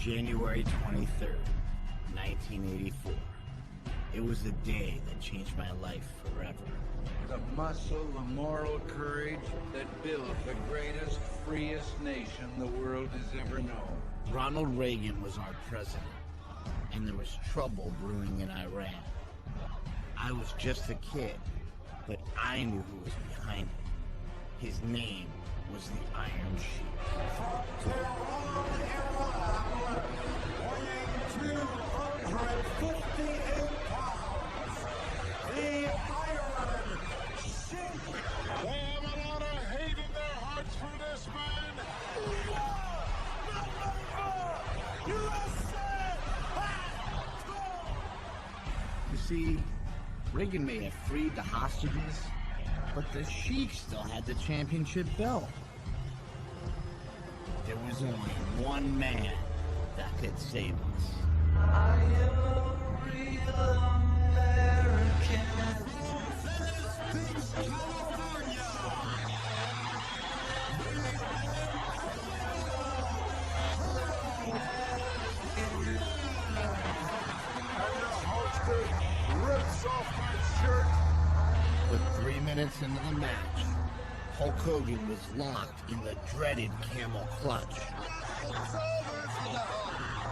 January 23rd, 1984. It was the day that changed my life forever. The muscle, the moral courage that built the greatest, freest nation the world has ever known. Ronald Reagan was our president, and there was trouble brewing in Iran. I was just a kid, but I knew who was behind it. His name was the Iron Sheik. Weighing 258 pounds, the Iron Sheik. They have a lot of hate in their hearts for this man. You see, Reagan may have freed the hostages, but the Sheik still had the championship belt. There was only one man that could save us. I am a real American. Rips off my shirt. With 3 minutes into the match, Hulk Hogan was locked in the dreaded camel clutch.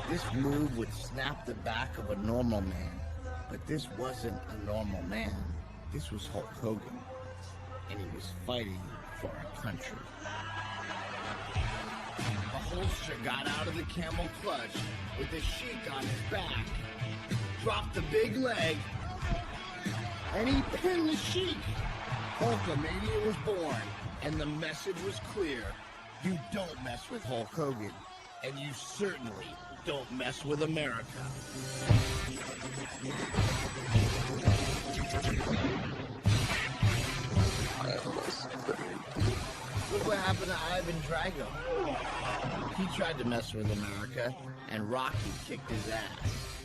This move would snap the back of a normal man, but this wasn't a normal man. This was Hulk Hogan, and he was fighting for our country. The holster got out of the camel clutch with the Sheik on his back, dropped the big leg, and he pinned the Sheik. Hulkamania was born, and the message was clear. You don't mess with Hulk Hogan, and you certainly don't mess with America. Look what happened to Ivan Drago. He tried to mess with America, and Rocky kicked his ass.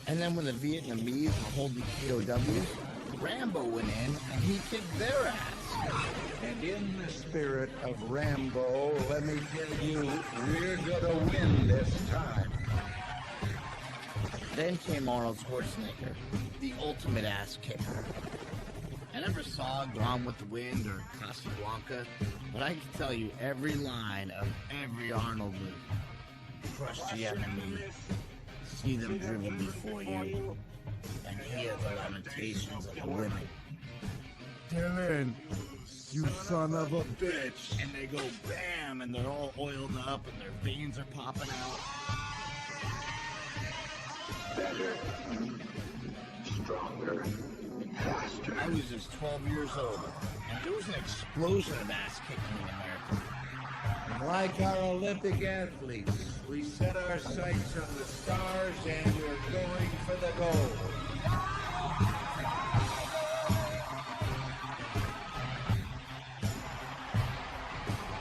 And then when the Vietnamese were holding POWs, Rambo went in and he kicked their ass. And in the spirit of Rambo, let me tell you, we're gonna win this time. Then came Arnold Schwarzenegger, the ultimate ass kicker. I never saw Gone with the Wind or Casablanca, but I can tell you every line of every Arnold movie. Crush the enemy, see them driven before you, and hear the lamentations of the women. Dylan, you son of a bitch. And they go bam, and they're all oiled up, and their veins are popping out. Better, stronger, faster. I was just 12 years old, and there was an explosion of ass kicking in America. Like our Olympic athletes, we set our sights on the stars and we're going for the gold.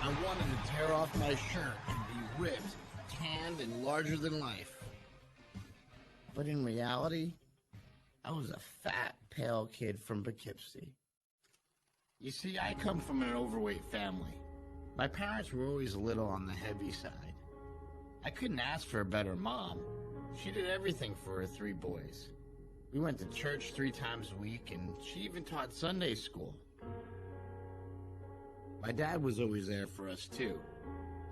I wanted to tear off my shirt and be ripped, tanned, and larger than life. But in reality, I was a fat, pale kid from Poughkeepsie. You see, I come from an overweight family. My parents were always a little on the heavy side. I couldn't ask for a better mom. She did everything for her 3 boys. We went to church 3 times a week, and she even taught Sunday school. My dad was always there for us too,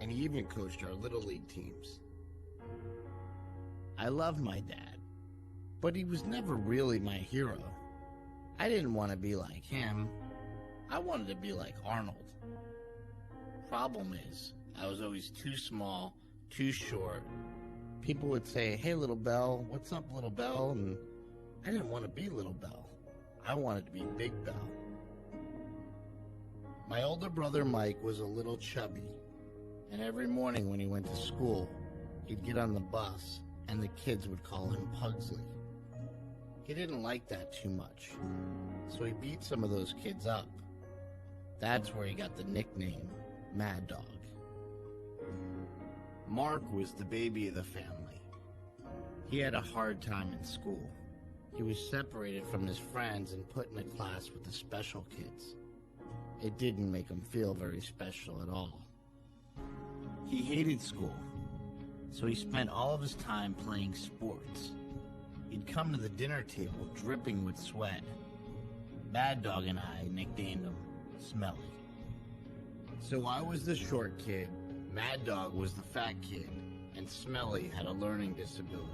and he even coached our Little League teams. I loved my dad, but he was never really my hero. I didn't want to be like him. I wanted to be like Arnold. Problem is, I was always too small, too short. People would say, "Hey, Little Bell, what's up, Little Bell?" And I didn't want to be Little Bell. I wanted to be Big Bell. My older brother Mike was a little chubby, and every morning when he went to school, he'd get on the bus, and the kids would call him Pugsley. He didn't like that too much, so he beat some of those kids up. That's where he got the nickname Mad Dog. Mark was the baby of the family. He had a hard time in school. He was separated from his friends and put in a class with the special kids. It didn't make him feel very special at all. He hated school. So he spent all of his time playing sports. He'd come to the dinner table dripping with sweat. Mad Dog and I nicknamed him Smelly. So I was the short kid, Mad Dog was the fat kid, and Smelly had a learning disability.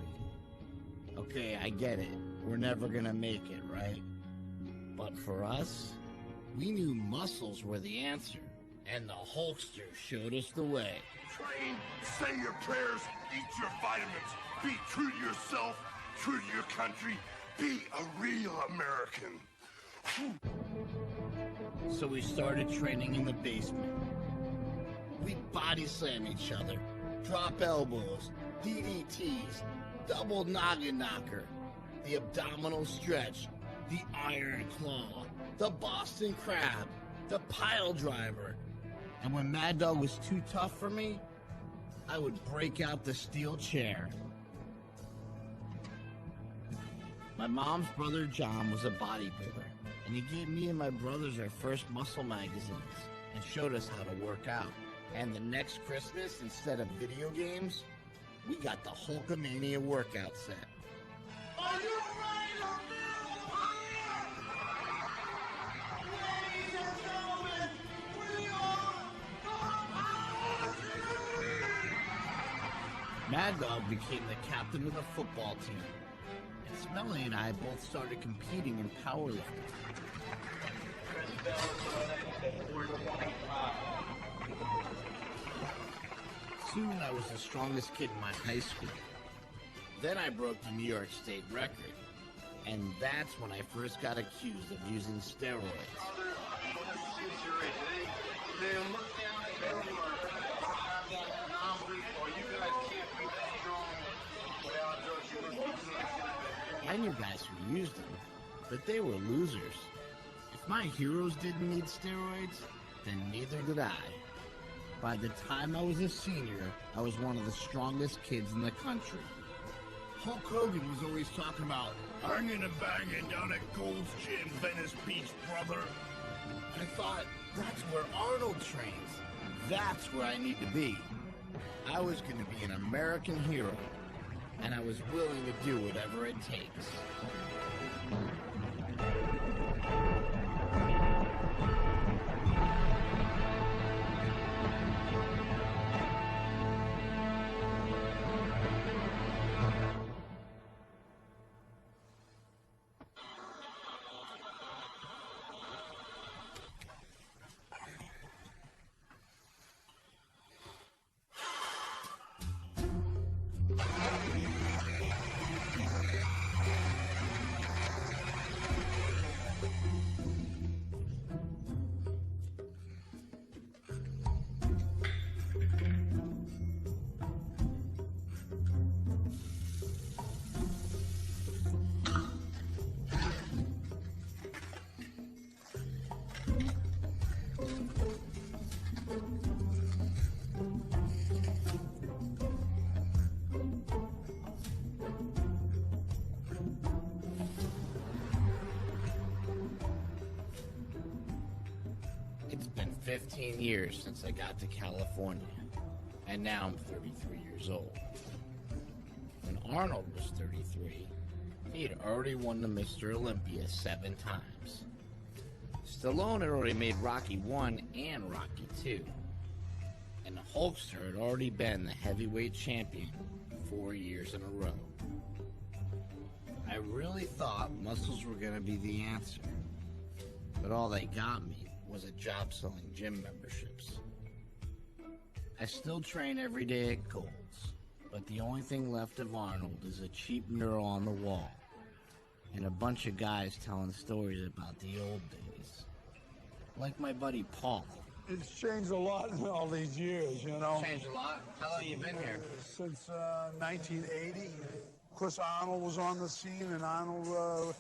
Okay, I get it. We're never gonna make it, right? But for us, we knew muscles were the answer, and the Hulkster showed us the way. Train, say your prayers, eat your vitamins, be true to yourself, true to your country, be a real American. So we started training in the basement. We'd body slam each other, drop elbows, DDTs, double noggin knocker, the abdominal stretch, the iron claw, the Boston crab, the pile driver. And when Mad Dog was too tough for me, I would break out the steel chair. My mom's brother John was a bodybuilder, and he gave me and my brothers our first muscle magazines and showed us how to work out. And the next Christmas, instead of video games, we got the Hulkamania workout set. Are you ready to feel fire? Ladies and gentlemen, we are the Power Team! Mad Dog became the captain of the football team, and Smelly and I both started competing in powerlifting. Soon I was the strongest kid in my high school. Then I broke the New York State record, and that's when I first got accused of using steroids. I knew guys who used them, but they were losers. If my heroes didn't need steroids, then neither did I. By the time I was a senior, I was one of the strongest kids in the country. Hulk Hogan was always talking about hanging and banging down at Gold's Gym, Venice Beach, brother. I thought, that's where Arnold trains. That's where I need to be. I was going to be an American hero, and I was willing to do whatever it takes. It's been 15 years since I got to California, and now I'm 33 years old. When Arnold was 33, he had already won the Mr. Olympia 7 times. Stallone had already made Rocky 1 and Rocky 2, and the Hulkster had already been the heavyweight champion 4 years in a row. I really thought muscles were going to be the answer, but all they got me was a job selling gym memberships. I still train every day at Gold's, but the only thing left of Arnold is a cheap mural on the wall and a bunch of guys telling stories about the old days. Like my buddy Paul. It's changed a lot in all these years, you know. Changed a lot? How long you been here? Since 1980. Of course, Arnold was on the scene, and Arnold,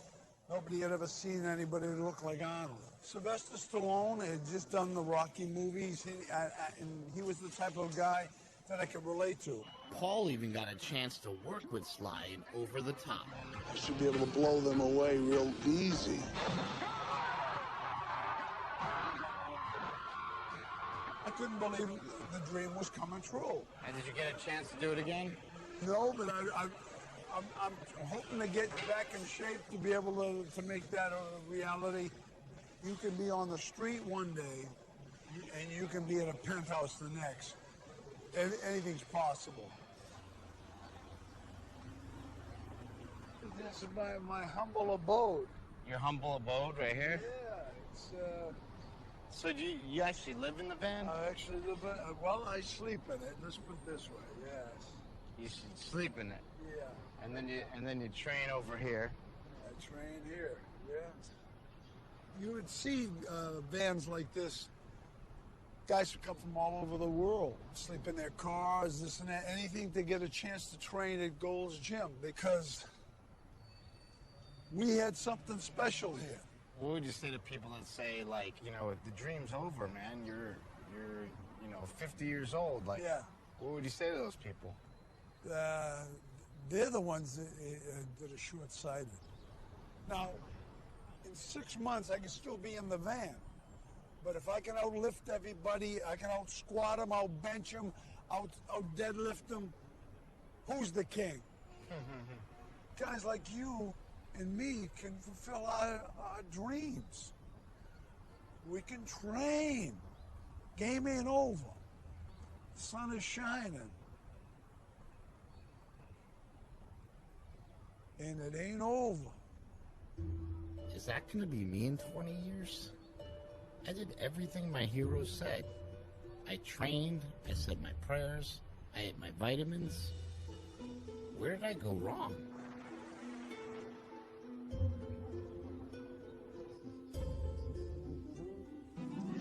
nobody had ever seen anybody that looked like Arnold. Sylvester Stallone had just done the Rocky movies, and he was the type of guy that I could relate to. Paul even got a chance to work with Sly in Over the Top. I should be able to blow them away real easy. I couldn't believe the dream was coming true. And did you get a chance to do it again? No, but I'm hoping to get back in shape to be able to make that a reality. You can be on the street one day, and you can be in a penthouse the next. Anything's possible. This is my humble abode. Your humble abode right here? Yeah, it's, So do you actually live in the van? I actually live in, well, I sleep in it. Let's put it this way, yes. You should sleep in it. Yeah, And then you train over here. I train here, yeah. You would see vans like this. Guys who come from all over the world, sleep in their cars, this and that, anything to get a chance to train at Gold's Gym, because we had something special here. What would you say to people that say, like, you know, the dream's over, man? You're 50 years old. Like, Yeah. What would you say to those people? They're the ones that are short-sighted. Now, in 6 months, I can still be in the van. But if I can outlift everybody, I can out-squat them, out-bench them, out-deadlift them, who's the king? Guys like you and me can fulfill our dreams. We can train. Game ain't over. The sun is shining. And it ain't over. Is that going to be me in 20 years? I did everything my heroes said. I trained, I said my prayers, I ate my vitamins. Where did I go wrong?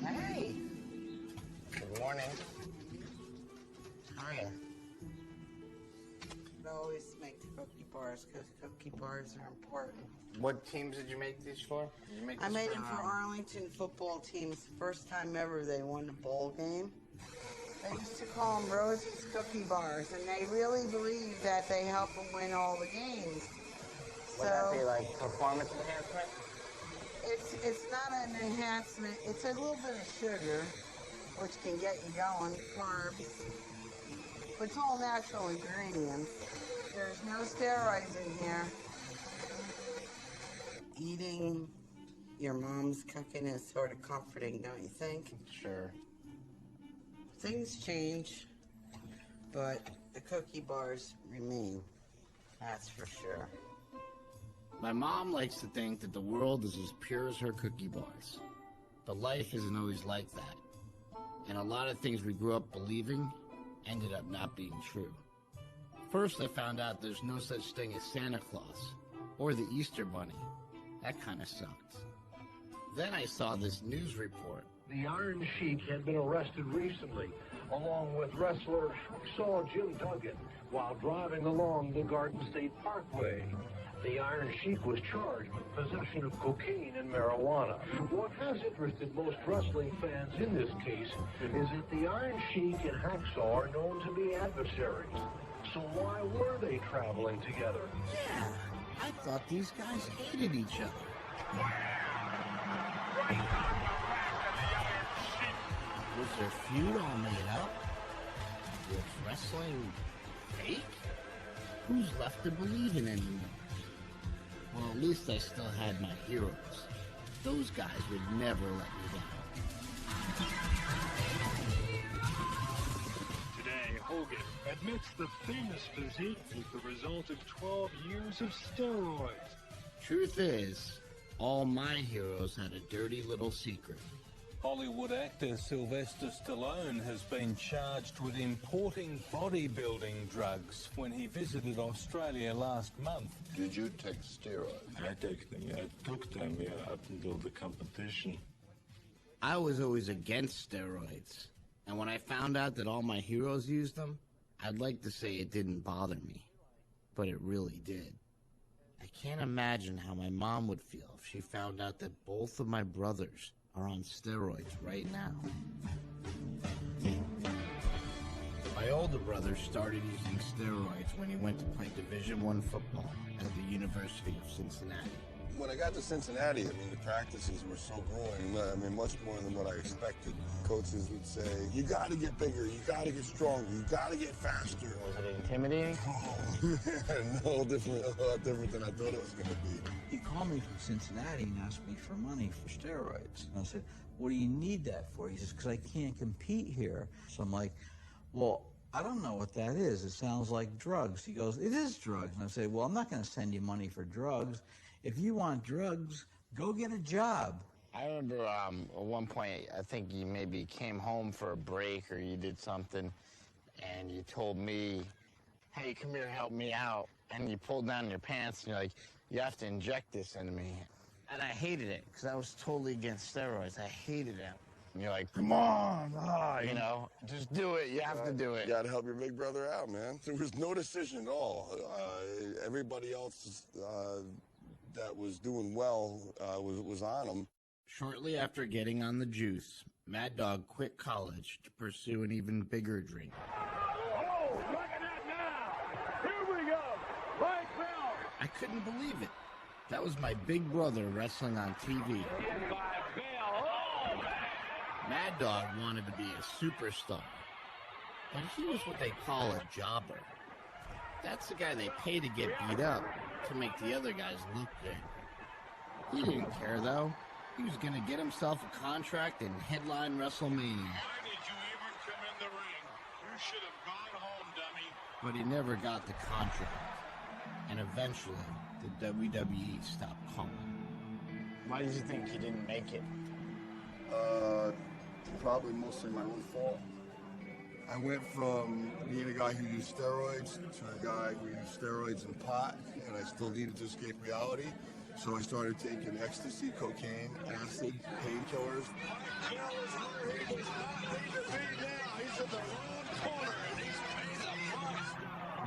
Hey! Good morning. How are you? I always make the cookie bars because cookie bars are important. What teams did you make these for? Did you make I this made them for Arlington football teams. The first time ever they won a bowl game. They used to call them Rosie's Cookie Bars, and they really believe that they help them win all the games. Would that be like performance enhancement? It's not an enhancement. It's a little bit of sugar, which can get you going, carbs. But it's all natural ingredients. There's no steroids in here. Eating your mom's cooking is sort of comforting, don't you think? Sure. Things change, but the cookie bars remain. That's for sure. My mom likes to think that the world is as pure as her cookie bars. But life isn't always like that. And a lot of things we grew up believing ended up not being true. First, I found out there's no such thing as Santa Claus or the Easter Bunny. That kind of sucked. Then I saw this news report. The Iron Sheik had been arrested recently, along with wrestler Saw Jim Duggan, while driving along the Garden State Parkway. The Iron Sheik was charged with possession of cocaine and marijuana. What has interested most wrestling fans in this case is that the Iron Sheik and Hacksaw are known to be adversaries. So why were they traveling together? Yeah, I thought these guys hated each other. Was their feud all made up? Was wrestling fake? Who's left to believe in anymore? Well, at least I still had my heroes. Those guys would never let me down. Today, Hogan admits the famous physique was the result of 12 years of steroids. Truth is, all my heroes had a dirty little secret. Hollywood actor Sylvester Stallone has been charged with importing bodybuilding drugs when he visited Australia last month. Did you take steroids? I took them, up until the competition. I was always against steroids, and when I found out that all my heroes used them, I'd like to say it didn't bother me, but it really did. I can't imagine how my mom would feel if she found out that both of my brothers are on steroids right now. My older brother started using steroids when he went to play Division I football at the University of Cincinnati. When I got to Cincinnati, I mean, the practices were so grueling. I mean, much more than what I expected. Coaches would say, you got to get bigger, you got to get stronger, you got to get faster. Was it intimidating? Oh, a lot different than I thought it was going to be. He called me from Cincinnati and asked me for money for steroids. And I said, what do you need that for? He says, because I can't compete here. So I'm like, well, I don't know what that is. It sounds like drugs. He goes, it is drugs. And I say, well, I'm not going to send you money for drugs. If you want drugs, go get a job. I remember at one point, I think you maybe came home for a break or you did something, and you told me, hey, come here, help me out. And you pulled down your pants, and you're like, you have to inject this into me. And I hated it, because I was totally against steroids. I hated it. And you're like, come on, you know, just do it. You have to do it. You got to help your big brother out, man. There was no decision at all. Everybody else that was doing well was on him. Shortly after getting on the juice, Mad Dog quit college to pursue an even bigger dream. Oh, look at that now! Here we go! Right now! I couldn't believe it. That was my big brother wrestling on TV. Mad Dog wanted to be a superstar, but he was what they call a jobber. That's the guy they pay to get beat up to make the other guys look good. He didn't care, though. He was going to get himself a contract and headline WrestleMania. Why did you even come in the ring? You should have gone home, dummy. But he never got the contract. And eventually, the WWE stopped calling. Why did you think he didn't make it? Probably mostly my own fault. I went from being a guy who used steroids to a guy who used steroids and pot, and I still needed to escape reality. So I started taking ecstasy, cocaine, acid, painkillers.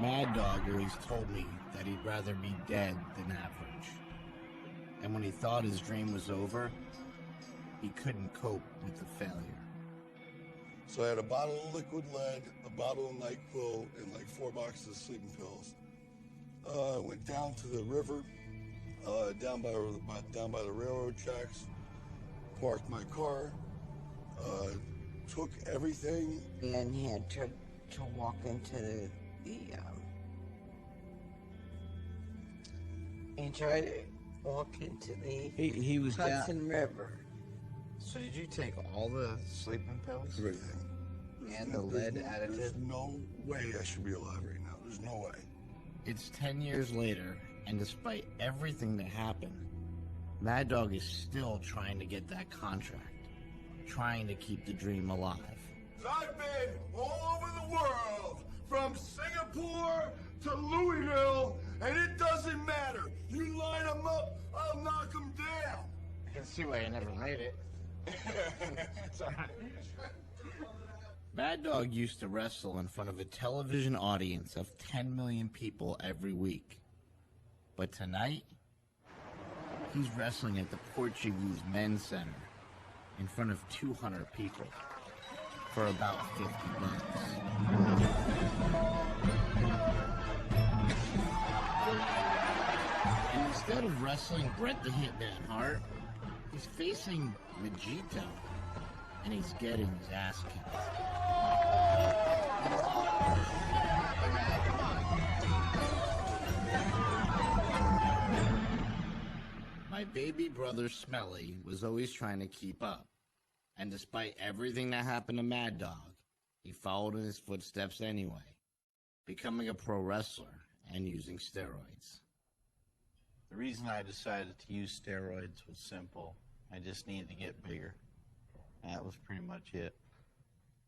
Mad Dog always told me that he'd rather be dead than average. And when he thought his dream was over, he couldn't cope with the failure. So I had a bottle of liquid lead, a bottle of NyQuil, and like 4 boxes of sleeping pills. Went down to the river, down by the railroad tracks, parked my car, took everything. And he had to walk into he tried to walk into the He was Hudson River. So did you take all the sleeping pills? Everything. And the lead There's additive? no way I should be alive right now. There's no way. It's 10 years later, and despite everything that happened, Mad Dog is still trying to get that contract, trying to keep the dream alive. I've been all over the world, from Singapore to Louisville, and it doesn't matter. You line them up, I'll knock them down. I can see why you never made it. It's all right. Mad Dog used to wrestle in front of a television audience of 10 million people every week. But tonight, he's wrestling at the Portuguese Men's Center in front of 200 people for about $50. And instead of wrestling Bret the Hitman Hart, he's facing Vegito, and he's getting his ass kicked. My baby brother Smelly was always trying to keep up, and despite everything that happened to Mad Dog, he followed in his footsteps anyway, becoming a pro wrestler and using steroids. The reason I decided to use steroids was simple. I just needed to get bigger. That was pretty much it.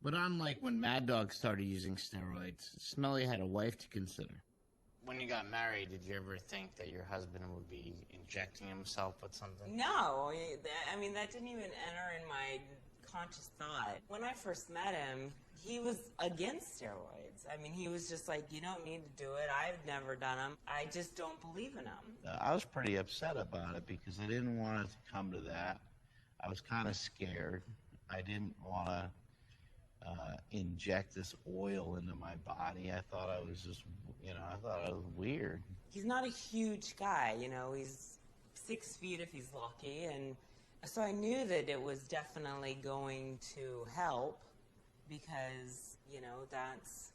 But unlike when Mad Dog started using steroids, Smelly had a wife to consider. When you got married, did you ever think that your husband would be injecting himself with something? No, I mean, that didn't even enter in my conscious thought. When I first met him, he was against steroids. I mean, he was just like, you don't need to do it. I've never done them. I just don't believe in them. I was pretty upset about it because I didn't want it to come to that. I was kind of scared. I didn't want to inject this oil into my body. I thought I was just, I thought I was weird. He's not a huge guy, he's 6 feet if he's lucky, and so I knew that it was definitely going to help because, you know, that's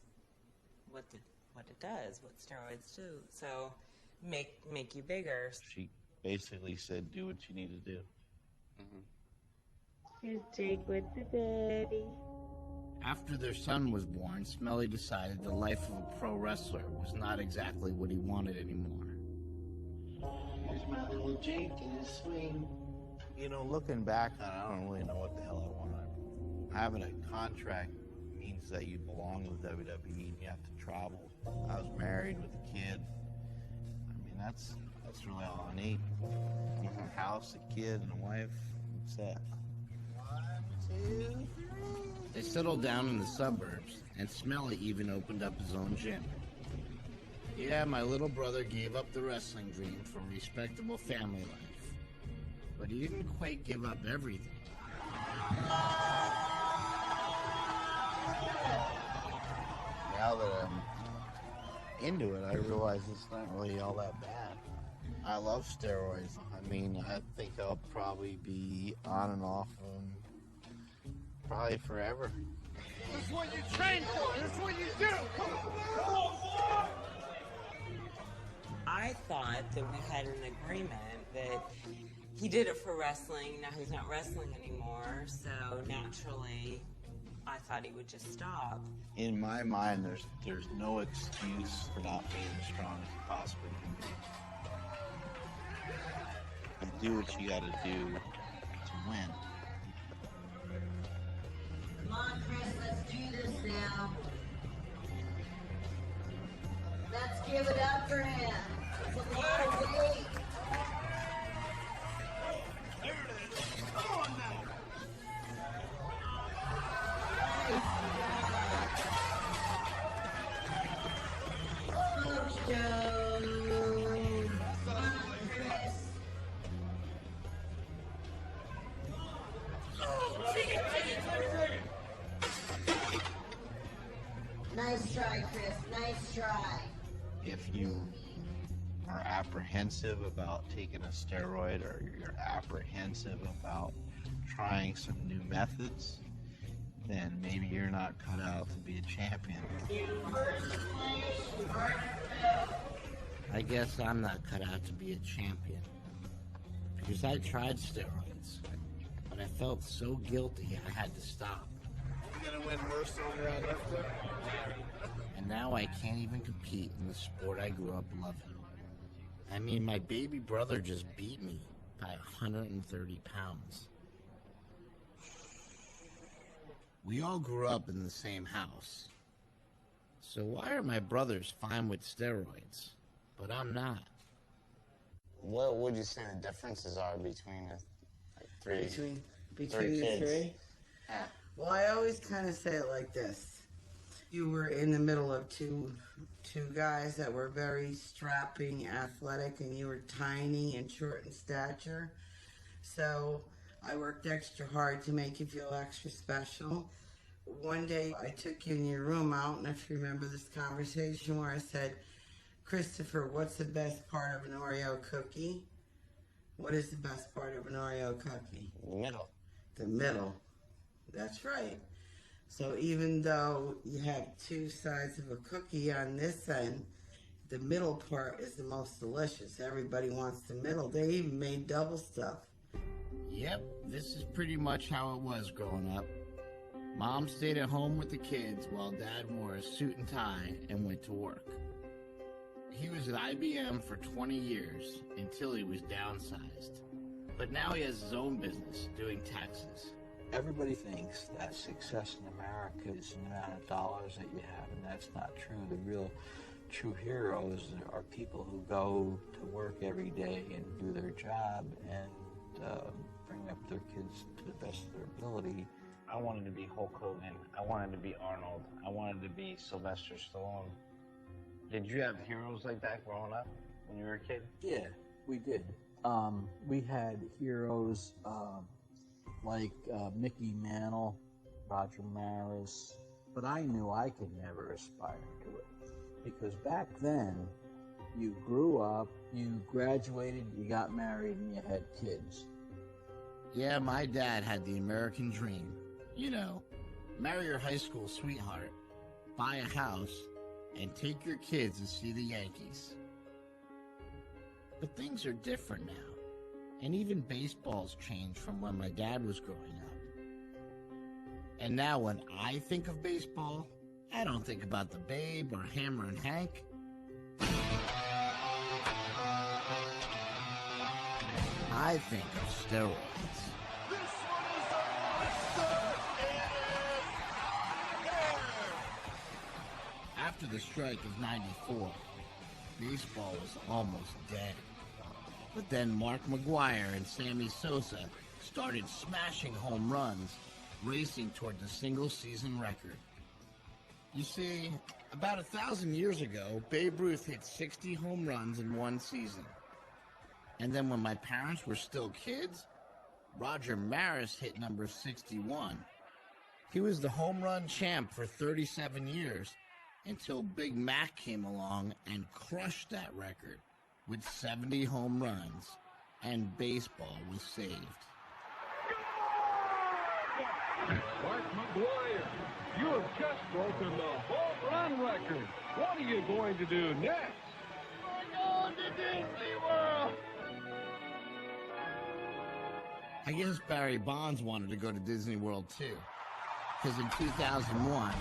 what it does, what steroids do. So make you bigger. She basically said, do what you need to do. Here's Jake with the daddy. After their son was born, Smelly decided the life of a pro wrestler was not exactly what he wanted anymore. Here's my little Jake in his swing. You know, looking back on it, I don't really know what the hell I want. Having a contract means that you belong with WWE and you have to travel. I was married with a kid. I mean, that's really all I need. A house, a kid, and a wife. That's it. 1, 2, 3. They settled down in the suburbs, and Smelly even opened up his own gym. Yeah, my little brother gave up the wrestling dream for a respectable family life. But he didn't quite give up everything. Now that I'm into it, I realize it's not really all that bad. I love steroids. I mean, I think I'll probably be on and off them probably forever. This is what you train for. This is what you do. Come on. I thought that we had an agreement that he did it for wrestling. Now he's not wrestling anymore, so naturally I thought he would just stop. In my mind, there's no excuse for not being as strong as you possibly can be. And do what you gotta do to win. Come on, Chris, let's do this now. Let's give it up for him. It's a lot of weight. There it is. Come on now. Coach Joe. Come on, Chris. Nice try, Chris. Nice try. If you are apprehensive about taking a steroid or you're apprehensive about trying some new methods, then maybe you're not cut out to be a champion. I guess I'm not cut out to be a champion. Because I tried steroids, but I felt so guilty I had to stop. You're gonna win worse over at lifter. And now I can't even compete in the sport I grew up loving. I mean, my baby brother just beat me by 130 pounds. We all grew up in the same house. So why are my brothers fine with steroids, but I'm not? What would you say the differences are between the three? Between the three? Yeah. Well, I always kind of say it like this. You were in the middle of two guys that were very strapping, athletic, and you were tiny and short in stature. So I worked extra hard to make you feel extra special. One day I took you in your room out, and if you remember this conversation where I said, Christopher, what's the best part of an Oreo cookie? What is the best part of an Oreo cookie? The middle. The middle. That's right. So even though you have two sides of a cookie on this end, the middle part is the most delicious. Everybody wants the middle. They even made double stuff. Yep, this is pretty much how it was growing up. Mom stayed at home with the kids while Dad wore a suit and tie and went to work. He was at IBM for 20 years until he was downsized. But now he has his own business doing taxes. Everybody thinks that success in America is the amount of dollars that you have, and that's not true. The real true heroes are people who go to work every day and do their job and bring up their kids to the best of their ability. I wanted to be Hulk Hogan. I wanted to be Arnold. I wanted to be Sylvester Stallone. Did you have heroes like that growing up when you were a kid? Yeah, we did. We had heroes like Mickey Mantle, Roger Maris, but I knew I could never aspire to it. Because back then, You grew up, you graduated, you got married, and you had kids. Yeah, my dad had the American dream. You know, marry your high school sweetheart, buy a house, and take your kids to see the Yankees. But things are different now. And even baseball's changed from when my dad was growing up. And now when I think of baseball, I don't think about the Babe or Hammer and Hank. I think of steroids. This one is a monster. After the strike of '94, baseball was almost dead. But then Mark McGwire and Sammy Sosa started smashing home runs, racing toward the single-season record. You see, about 1,000 years ago, Babe Ruth hit 60 home runs in one season. And then when my parents were still kids, Roger Maris hit number 61. He was the home run champ for 37 years until Big Mac came along and crushed that record with 70 home runs, and baseball was saved. Mark McGwire, you have just broken the home run record. What are you going to do next? We're going to Disney World. I guess Barry Bonds wanted to go to Disney World too, because in 2001,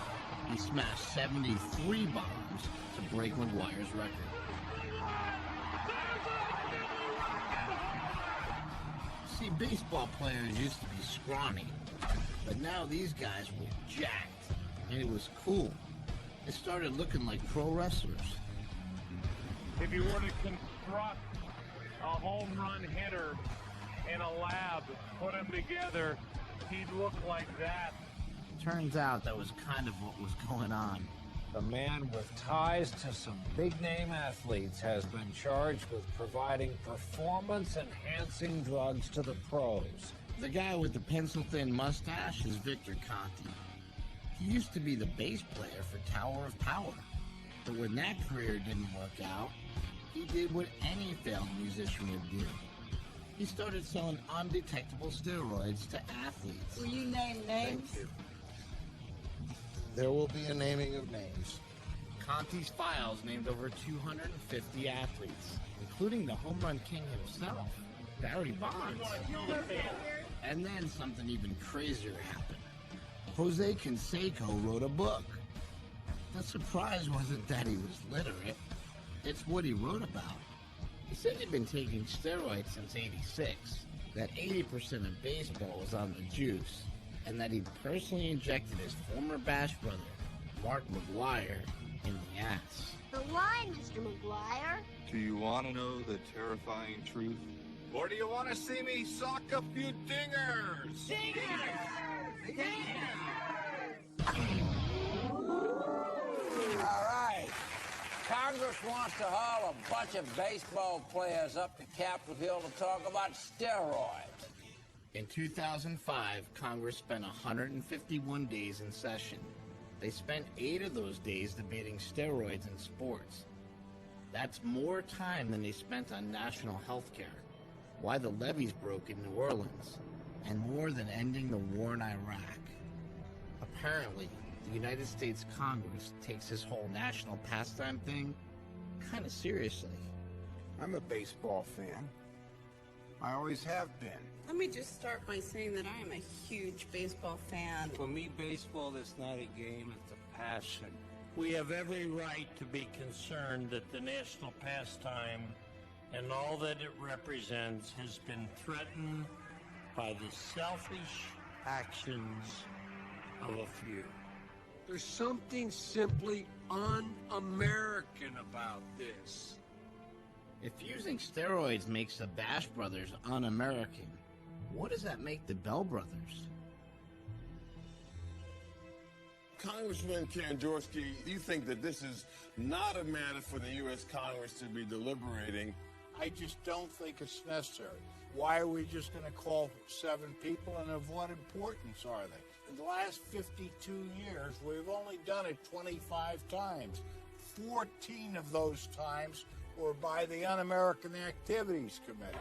he smashed 73 bombs to break McGwire's record. See, baseball players used to be scrawny, but now these guys were jacked, and it was cool. They started looking like pro wrestlers. If you were to construct a home run hitter in a lab, put him together, he'd look like that. Turns out that was kind of what was going on. The man with ties to some big-name athletes has been charged with providing performance-enhancing drugs to the pros. The guy with the pencil-thin mustache is Victor Conti. He used to be the bass player for Tower of Power. But when that career didn't work out, he did what any failed musician would do. He started selling undetectable steroids to athletes. Will you name names? Thank you. There will be a naming of names. Conti's files named over 250 athletes, including the home run king himself, Barry Bonds. And then something even crazier happened. Jose Canseco wrote a book. The surprise wasn't that he was literate. It's what he wrote about. He said he'd been taking steroids since '86, that 80% of baseball was on the juice, and that he'd personally injected his former Bash brother, Mark McGwire, in the ass. But why, Mr. McGwire? Do you want to know the terrifying truth? Or do you want to see me sock a few dingers? All right. Congress wants to haul a bunch of baseball players up to Capitol Hill to talk about steroids. In 2005, Congress spent 151 days in session. They spent 8 of those days debating steroids in sports. That's more time than they spent on national health care, why the levees broke in New Orleans, and more than ending the war in Iraq. Apparently, the United States Congress takes this whole national pastime thing kind of seriously. I'm a baseball fan. I always have been. Let me just start by saying that I am a huge baseball fan. For me, baseball is not a game, it's a passion. We have every right to be concerned that the national pastime and all that it represents has been threatened by the selfish actions of a few. There's something simply un-American about this. If using steroids makes the Bash Brothers un-American, what does that make the Bell Brothers? Congressman Kanjorski, you think that this is not a matter for the U.S. Congress to be deliberating? I just don't think it's necessary. Why are we just going to call 7 people, and of what importance are they? In the last 52 years, we've only done it 25 times. 14 of those times or by the Un-American Activities Committee?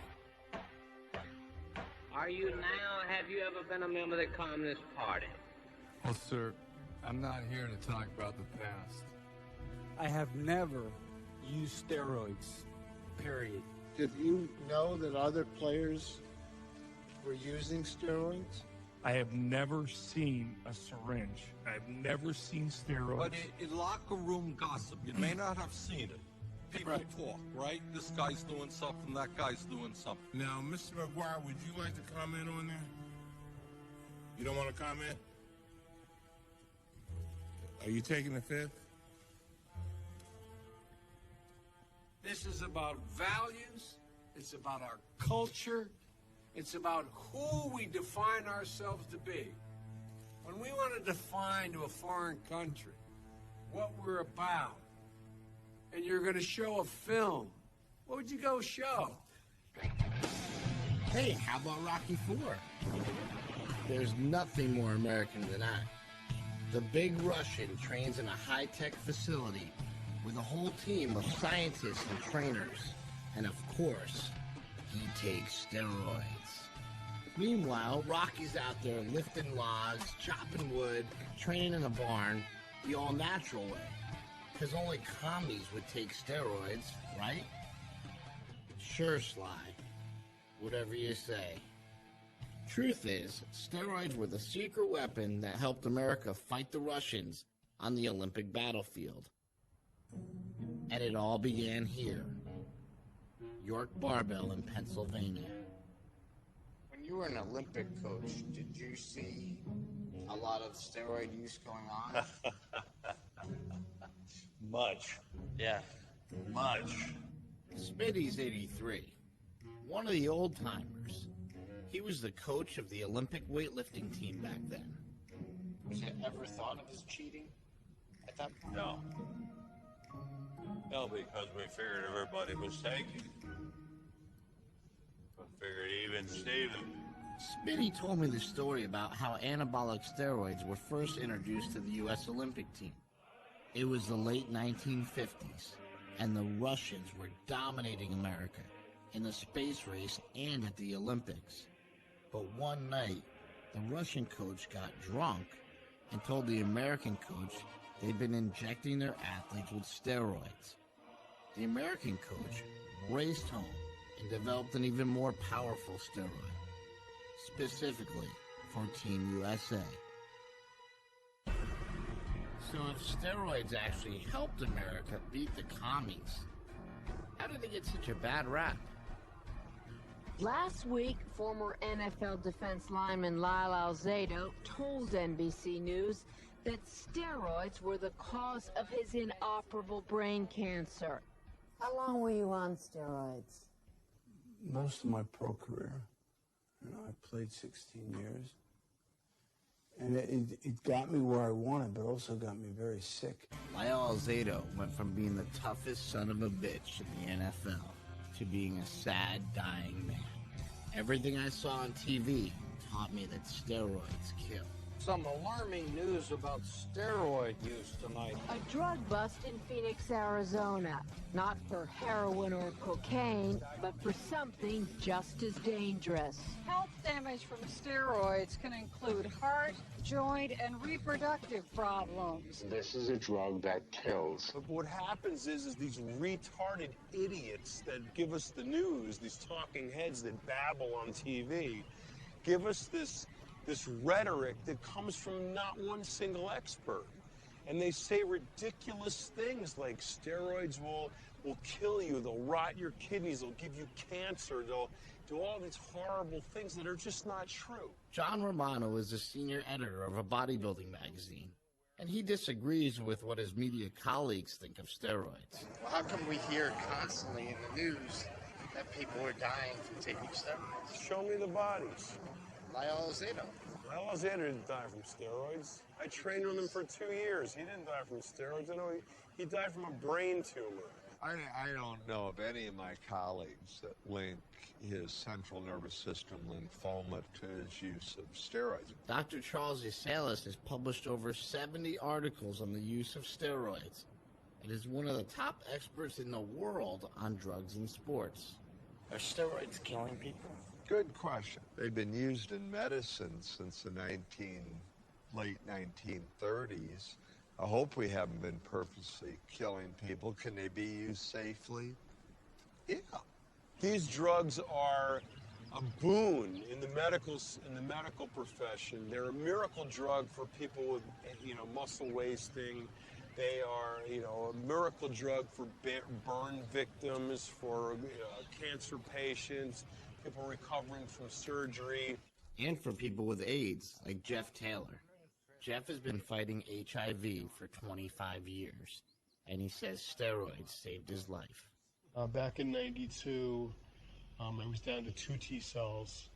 Are you now, have you ever been a member of the Communist Party? Well, sir, I'm not here to talk about the past. I have never used steroids, period. Did you know that other players were using steroids? I have never seen a syringe. I've never seen steroids. But in locker room gossip, you may not have seen it. People talk, right? This guy's doing something, that guy's doing something. Now, Mr. McGuire, would you like to comment on that? You don't want to comment? Are you taking the fifth? This is about values. It's about our culture. It's about who we define ourselves to be. When we want to define to a foreign country what we're about, and you're going to show a film, what would you go show? Hey, how about Rocky IV? There's nothing more American than that. The big Russian trains in a high-tech facility with a whole team of scientists and trainers. And of course, he takes steroids. Meanwhile, Rocky's out there lifting logs, chopping wood, training in a barn, the all-natural way. Because only commies would take steroids, right? Sure, Sly. Whatever you say. Truth is, steroids were the secret weapon that helped America fight the Russians on the Olympic battlefield. And it all began here. York Barbell in Pennsylvania. When you were an Olympic coach, did you see a lot of steroid use going on? Much. Yeah. Much. Smitty's 83. One of the old-timers. He was the coach of the Olympic weightlifting team back then. Was it ever thought of as cheating at that point? No. No, because we figured everybody was taking. We figured even Steven. Smitty told me the story about how anabolic steroids were first introduced to the U.S. Olympic team. It was the late 1950s, and the Russians were dominating America in the space race and at the Olympics. But one night, the Russian coach got drunk and told the American coach they'd been injecting their athletes with steroids. The American coach raced home and developed an even more powerful steroid, specifically for Team USA. So if steroids actually helped America beat the commies, how did they get such a bad rap? Last week, former NFL defense lineman Lyle Alzado told NBC News that steroids were the cause of his inoperable brain cancer. How long were you on steroids? Most of my pro career. You know, I played 16 years. And it got me where I wanted, but also got me very sick. Lyle Alzado went from being the toughest son of a bitch in the NFL to being a sad, dying man. Everything I saw on TV taught me that steroids kill. Some alarming news about steroid use tonight. A drug bust in Phoenix, Arizona. Not for heroin or cocaine, but for something just as dangerous. Health damage from steroids can include heart, joint, and reproductive problems. This is a drug that kills. But what happens is these retarded idiots that give us the news, these talking heads that babble on TV, give us this rhetoric that comes from not one single expert. And they say ridiculous things like steroids will kill you, they'll rot your kidneys, they'll give you cancer, they'll do all these horrible things that are just not true. John Romano is the senior editor of a bodybuilding magazine, and he disagrees with what his media colleagues think of steroids. Well, how come we hear constantly in the news that people are dying from taking steroids? Show me the bodies. Lyle Alzado. Lyle Alzado didn't die from steroids. I trained with him for 2 years. He didn't die from steroids. I know he died from a brain tumor. I don't know of any of my colleagues that link his central nervous system lymphoma to his use of steroids. Dr. Charles Esalis has published over 70 articles on the use of steroids, It is one of the top experts in the world on drugs and sports. Are steroids killing people? Good question. They've been used in medicine since the late 1930s. I hope we haven't been purposely killing people. Can they be used safely? Yeah. These drugs are a boon in the medical profession. They're a miracle drug for people with, muscle wasting. They are, a miracle drug for burn victims, for cancer patients, people recovering from surgery. And for people with AIDS, like Jeff Taylor. Jeff has been fighting HIV for 25 years, and he says steroids saved his life. Back in '92, I was down to 2 T cells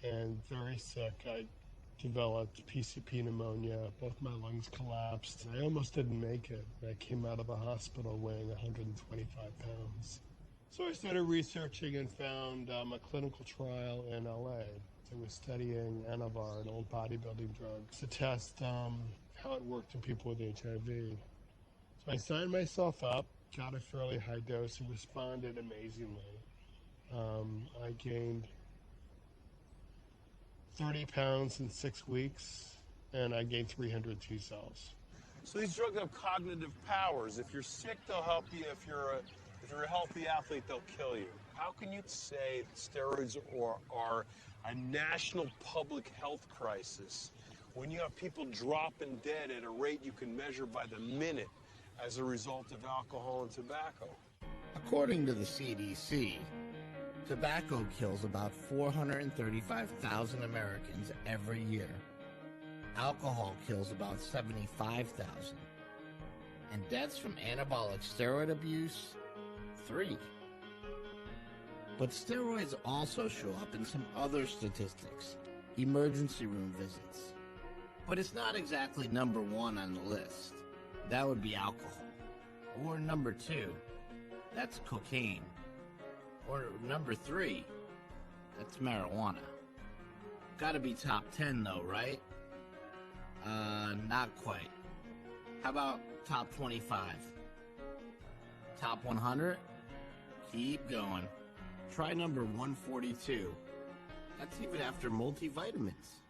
and very sick. I developed PCP pneumonia. Both my lungs collapsed. I almost didn't make it. I came out of the hospital weighing 125 pounds. So I started researching and found a clinical trial in LA. It was studying Anavar, an old bodybuilding drug, to test how it worked in people with HIV. So I signed myself up, got a fairly high dose, and responded amazingly. I gained 30 pounds in 6 weeks, and I gained 300 T cells. So these drugs have cognitive powers. If you're sick, they'll help you. If you're a healthy athlete, they'll kill you. How can you say that steroids are a national public health crisis when you have people dropping dead at a rate you can measure by the minute as a result of alcohol and tobacco? According to the CDC, tobacco kills about 435,000 Americans every year. Alcohol kills about 75,000. And deaths from anabolic steroid abuse, 3. But steroids also show up in some other statistics, emergency room visits. But it's not exactly number 1 on the list. That would be alcohol. Or number 2, that's cocaine. Or number 3, that's marijuana. Gotta be top 10 though, right? Not quite. How about top 25? Top 100? Keep going. Try number 142. That's even after multivitamins.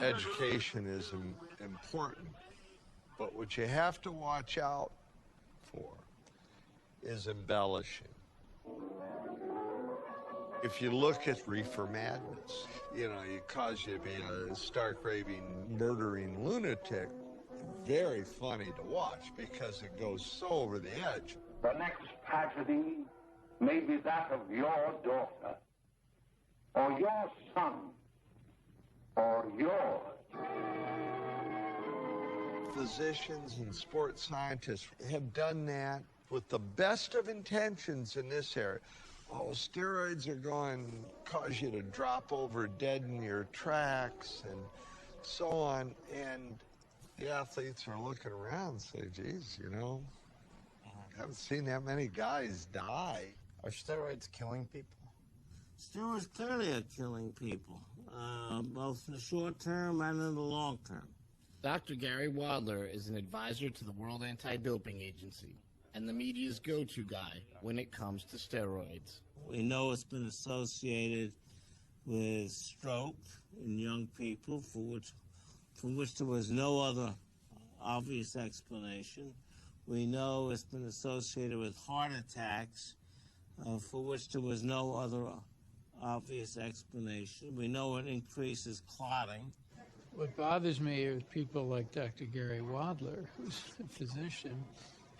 Education is important, but what you have to watch out for is embellishing. If you look at reefer madness, it cause you to be a stark raving, murdering lunatic. Very funny to watch because it goes so over the edge. The next tragedy may be that of your daughter, or your son, or yours. Physicians and sports scientists have done that with the best of intentions in this area. Oh, steroids are going to cause you to drop over dead in your tracks and so on. And the athletes are looking around and say, geez, I haven't seen that many guys die. Are steroids killing people? Steroids clearly are killing people, both in the short term and in the long term. Dr. Gary Wadler is an advisor to the World Anti-Doping Agency and the media's go-to guy when it comes to steroids. We know it's been associated with stroke in young people, for which there was no other obvious explanation. We know it's been associated with heart attacks, for which there was no other obvious explanation. We know it increases clotting. What bothers me is people like Dr. Gary Wadler, who's a physician,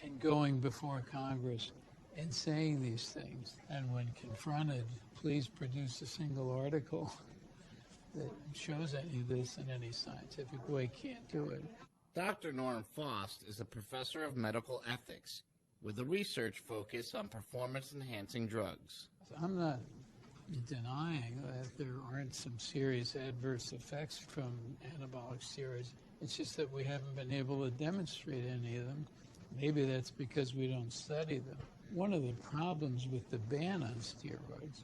and going before Congress and saying these things. And when confronted, please produce a single article that shows any of this in any scientific way. Can't do it. Dr. Norm Faust is a professor of medical ethics with a research focus on performance-enhancing drugs. I'm not denying that there aren't some serious adverse effects from anabolic steroids. It's just that we haven't been able to demonstrate any of them. Maybe that's because we don't study them. One of the problems with the ban on steroids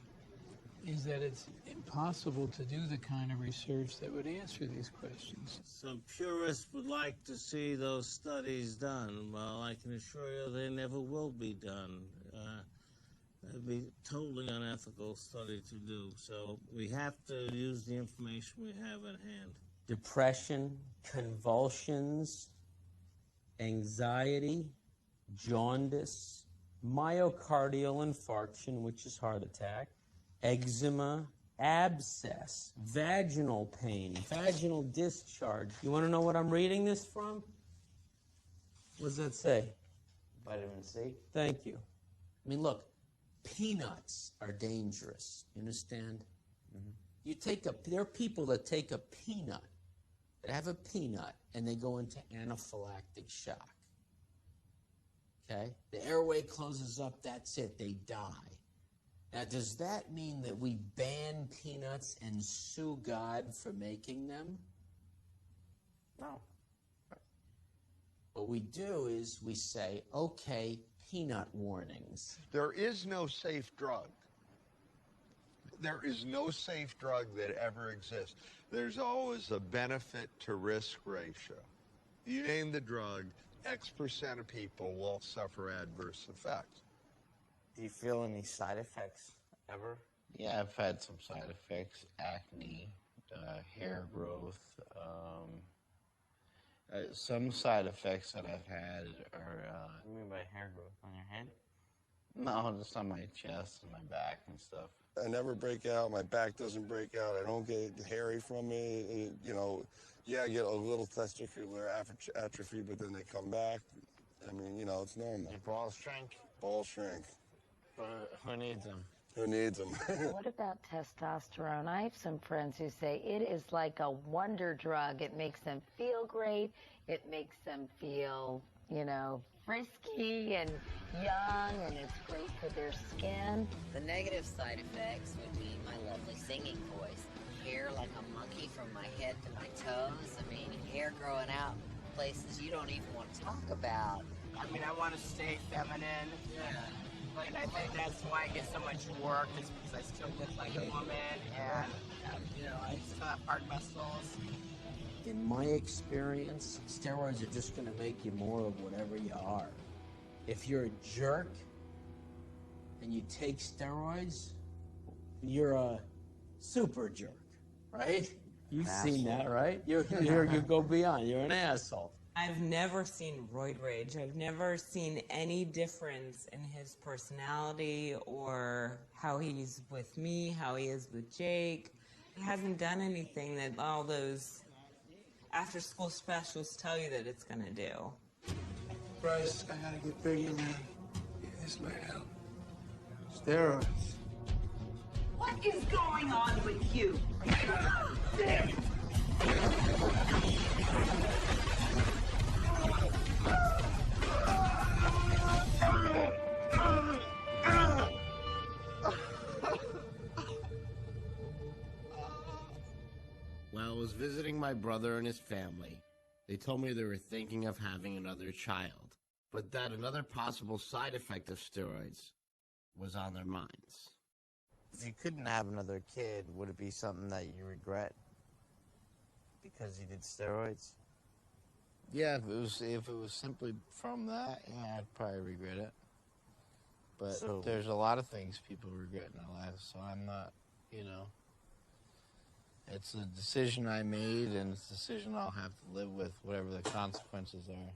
is that it's impossible to do the kind of research that would answer these questions. Some purists would like to see those studies done. Well, I can assure you they never will be done. It'd be totally unethical study to do. So we have to use the information we have at hand. Depression, convulsions, anxiety, jaundice, myocardial infarction, which is heart attack, eczema, abscess, vaginal pain, vaginal discharge. You want to know what I'm reading this from? What does that say? Vitamin C. Thank you. I mean, look, peanuts are dangerous. You understand? Mm-hmm. There are people that take a peanut, that have a peanut, and they go into anaphylactic shock. Okay? The airway closes up, that's it, they die. Now, does that mean that we ban peanuts and sue God for making them? No. What we do is we say, okay, peanut warnings. There is no safe drug. There is no safe drug that ever exists. There's always a benefit to risk ratio. You name the drug, X% of people will suffer adverse effects. Do you feel any side effects ever? Yeah, I've had some side effects: acne, hair growth. Some side effects that I've had are. What do you mean by hair growth on your head? No, just on my chest and my back and stuff. I never break out. My back doesn't break out. I don't get hairy from it. Yeah, I get a little testicular atrophy, but then they come back. I mean, it's normal. Your balls shrink? Balls shrink. Who needs them? Who needs them? What about testosterone? I have some friends who say it is like a wonder drug. It makes them feel great. It makes them feel, frisky and young, and it's great for their skin. The negative side effects would be my lovely singing voice. Hair like a monkey from my head to my toes. I mean, hair growing out places you don't even want to talk about. I mean, I want to stay feminine. Yeah. And I think that's why I get so much work, is because I still look like a woman, and, I still have hard muscles. In my experience, steroids are just going to make you more of whatever you are. If you're a jerk and you take steroids, you're a super jerk, right? You've seen that, right? You go beyond. You're an asshole. I've never seen roid rage. I've never seen any difference in his personality or how he's with me, how he is with Jake. He hasn't done anything that all those after-school specials tell you that it's gonna do. Bryce, I gotta get bigger, man. This might help. Steroids. What is going on with you? Damn it! While I was visiting my brother and his family, they told me they were thinking of having another child, but that another possible side effect of steroids was on their minds. If you couldn't have another kid, would it be something that you regret because you did steroids? Yeah, if it was simply from that, yeah, I'd probably regret it. But there's a lot of things people regret in their lives, so I'm not, It's a decision I made, and it's a decision I'll have to live with, whatever the consequences are.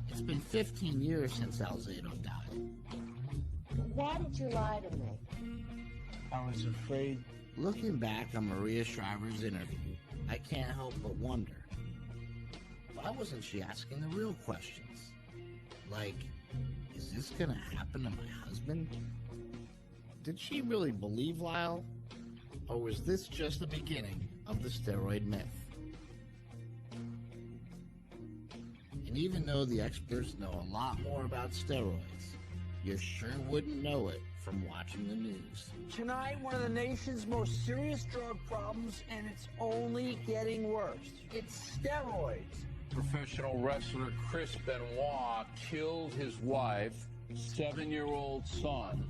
It's been 15 years since Alzado died. Why did you lie to me? I was afraid. Looking back on Maria Shriver's interview, I can't help but wonder, why wasn't she asking the real questions? Like, is this gonna happen to my husband? Did she really believe Lyle? Or was this just the beginning of the steroid myth? And even though the experts know a lot more about steroids, you sure wouldn't know it from watching the news. Tonight, one of the nation's most serious drug problems, and it's only getting worse. It's steroids. Professional wrestler Chris Benoit killed his wife, 7-year-old son,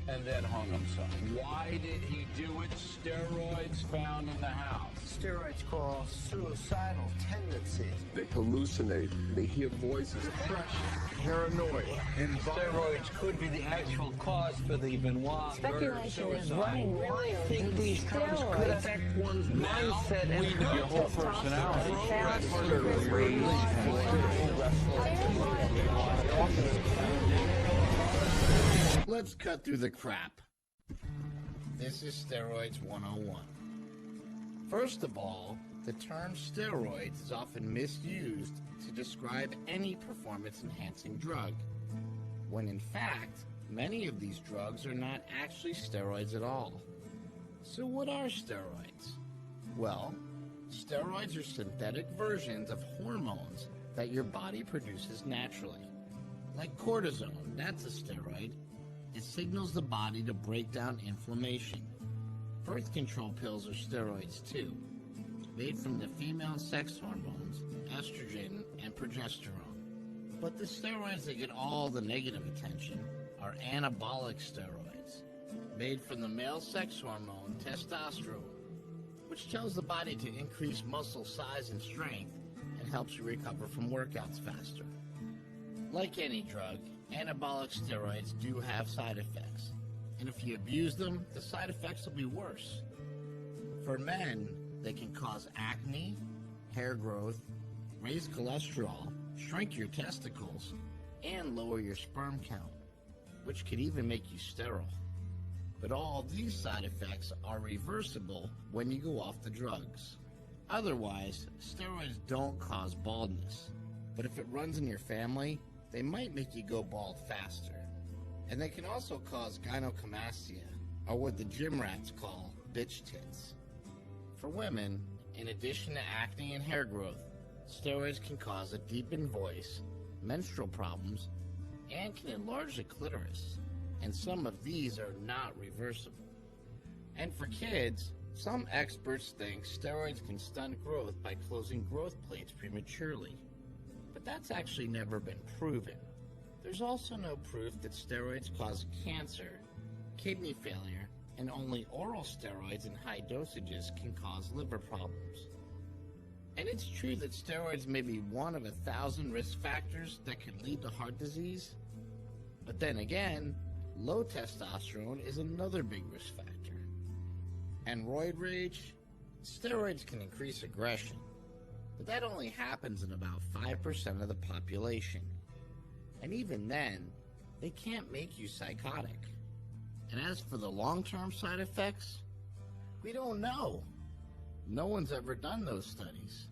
and then hung himself. Why did he do it? Steroids found in the house. Steroids cause suicidal tendencies. They hallucinate. They hear voices. Depression, paranoia, and Steroids could be the actual cause for the Benoit Speculation is suicide. running wild. I think these drugs could affect one's mindset and your whole personality. Let's cut through the crap. This is Steroids 101. First of all, the term steroids is often misused to describe any performance-enhancing drug, when in fact, many of these drugs are not actually steroids at all. So what are steroids? Well, steroids are synthetic versions of hormones that your body produces naturally. Like cortisone, that's a steroid. It signals the body to break down inflammation. Birth control pills are steroids too, made from the female sex hormones, estrogen and progesterone. But the steroids that get all the negative attention are anabolic steroids, made from the male sex hormone testosterone, which tells the body to increase muscle size and strength and helps you recover from workouts faster. Like any drug, anabolic steroids do have side effects, and if you abuse them, the side effects will be worse. For men, they can cause acne, hair growth, raise cholesterol, shrink your testicles, and lower your sperm count, which could even make you sterile. But all these side effects are reversible when you go off the drugs. Otherwise, steroids don't cause baldness, but if it runs in your family, they might make you go bald faster. And they can also cause gynecomastia, or what the gym rats call bitch tits. For women, in addition to acne and hair growth, steroids can cause a deepened voice, menstrual problems, and can enlarge the clitoris. And some of these are not reversible. And for kids, some experts think steroids can stunt growth by closing growth plates prematurely. But that's actually never been proven. There's also no proof that steroids cause cancer, kidney failure, and only oral steroids in high dosages can cause liver problems. And it's true that steroids may be one of 1,000 risk factors that could lead to heart disease. But then again, low testosterone is another big risk factor. And roid rage? Steroids can increase aggression, but that only happens in about 5% of the population. And even then, they can't make you psychotic. And as for the long-term side effects, we don't know. No one's ever done those studies.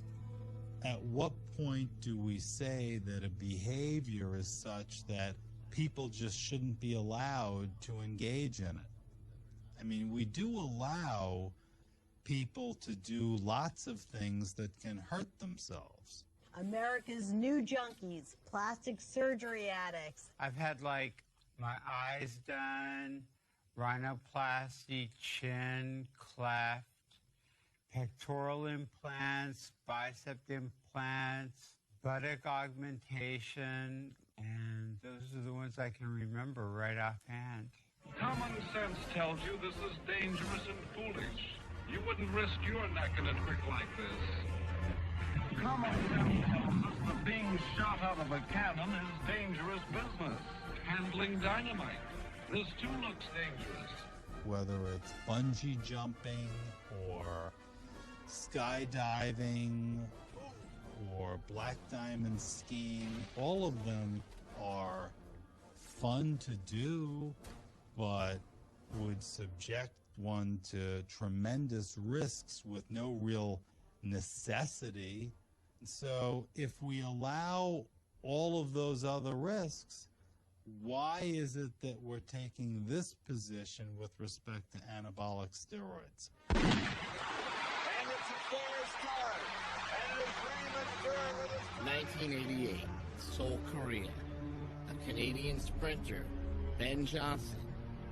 At what point do we say that a behavior is such that people just shouldn't be allowed to engage in it? I mean, we do allow people to do lots of things that can hurt themselves. America's new junkies, plastic surgery addicts. I've had like my eyes done, rhinoplasty, chin, cleft, pectoral implants, bicep implants, buttock augmentation, and those are the ones I can remember right offhand. Common sense tells you this is dangerous and foolish. You wouldn't risk your neck in a trick like this. Common sense tells us that being shot out of a cannon is dangerous business. Handling dynamite. This too looks dangerous. Whether it's bungee jumping or skydiving or black diamond skiing, all of them are fun to do, but would subject one to tremendous risks with no real necessity. So if we allow all of those other risks, why is it that we're taking this position with respect to anabolic steroids? And it's a fair start. And an agreement 1988, Seoul, Korea. A Canadian sprinter, Ben Johnson,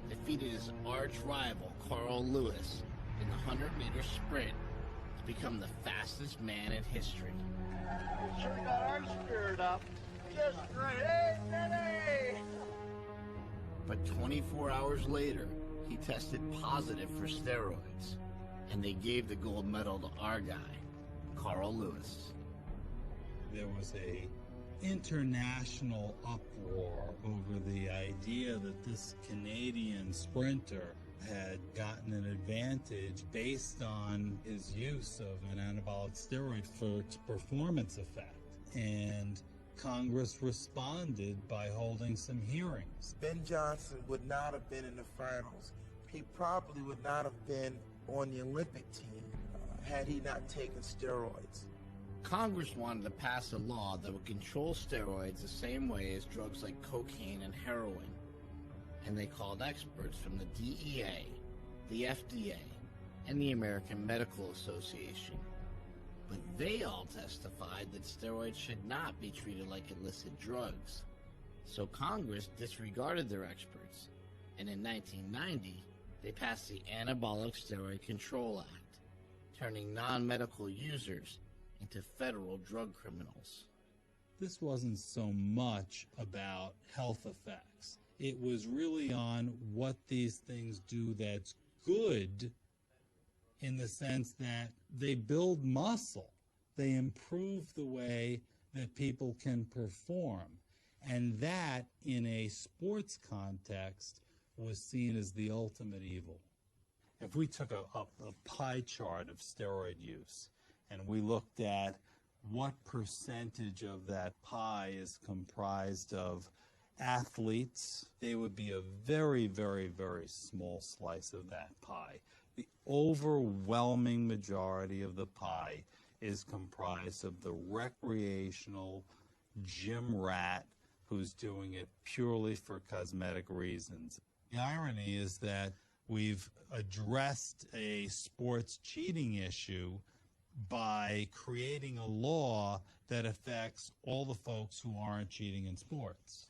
defeated his arch rival, Carl Lewis, in the 100-meter sprint become the fastest man in history. We sure got our spirit up. Just great. Hey, Denny! But 24 hours later, he tested positive for steroids, and they gave the gold medal to our guy, Carl Lewis. There was a international uproar over the idea that this Canadian sprinter had gotten an advantage based on his use of an anabolic steroid for its performance effect. And Congress responded by holding some hearings. Ben Johnson would not have been in the finals. He probably would not have been on the Olympic team had he not taken steroids. Congress wanted to pass a law that would control steroids the same way as drugs like cocaine and heroin. And they called experts from the DEA, the FDA, and the American Medical Association. But they all testified that steroids should not be treated like illicit drugs. So Congress disregarded their experts, and in 1990, they passed the Anabolic Steroid Control Act, turning non-medical users into federal drug criminals. This wasn't so much about health effects. It was really on what these things do that's good, in the sense that they build muscle. They improve the way that people can perform. And that, in a sports context, was seen as the ultimate evil. If we took a pie chart of steroid use and we looked at what percentage of that pie is comprised of athletes, they would be a very, very, very small slice of that pie. The overwhelming majority of the pie is comprised of the recreational gym rat who's doing it purely for cosmetic reasons. The irony is that we've addressed a sports cheating issue by creating a law that affects all the folks who aren't cheating in sports.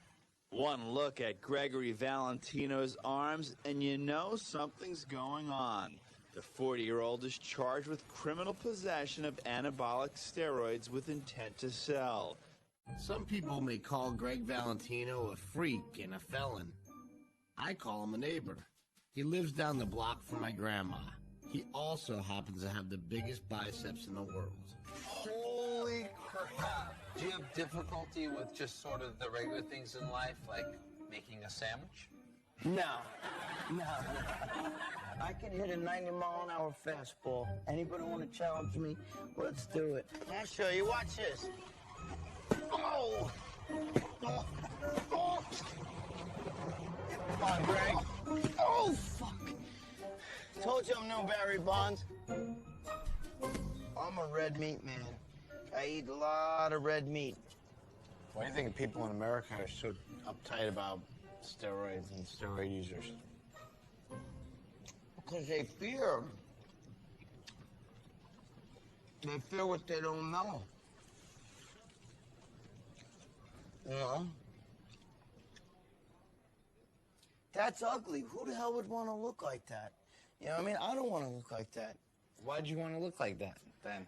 One look at Gregory Valentino's arms, and you know something's going on. The 40-year-old is charged with criminal possession of anabolic steroids with intent to sell. Some people may call Greg Valentino a freak and a felon. I call him a neighbor. He lives down the block from my grandma. He also happens to have the biggest biceps in the world. Holy crap. Do you have difficulty with just sort of the regular things in life, like making a sandwich? No. I can hit a 90-mile-an-hour fastball. Anybody want to challenge me? Let's do it. I'll show you. Watch this. Oh! Oh! Come on, Greg. Oh, fuck. Told you I'm no Barry Bonds. I'm a red meat man. I eat a lot of red meat. Why do you think people in America are so uptight about steroids and steroid users? Because they fear. They fear what they don't know. You know? That's ugly. Who the hell would want to look like that? You know what I mean? I don't want to look like that. Why'd you want to look like that, then?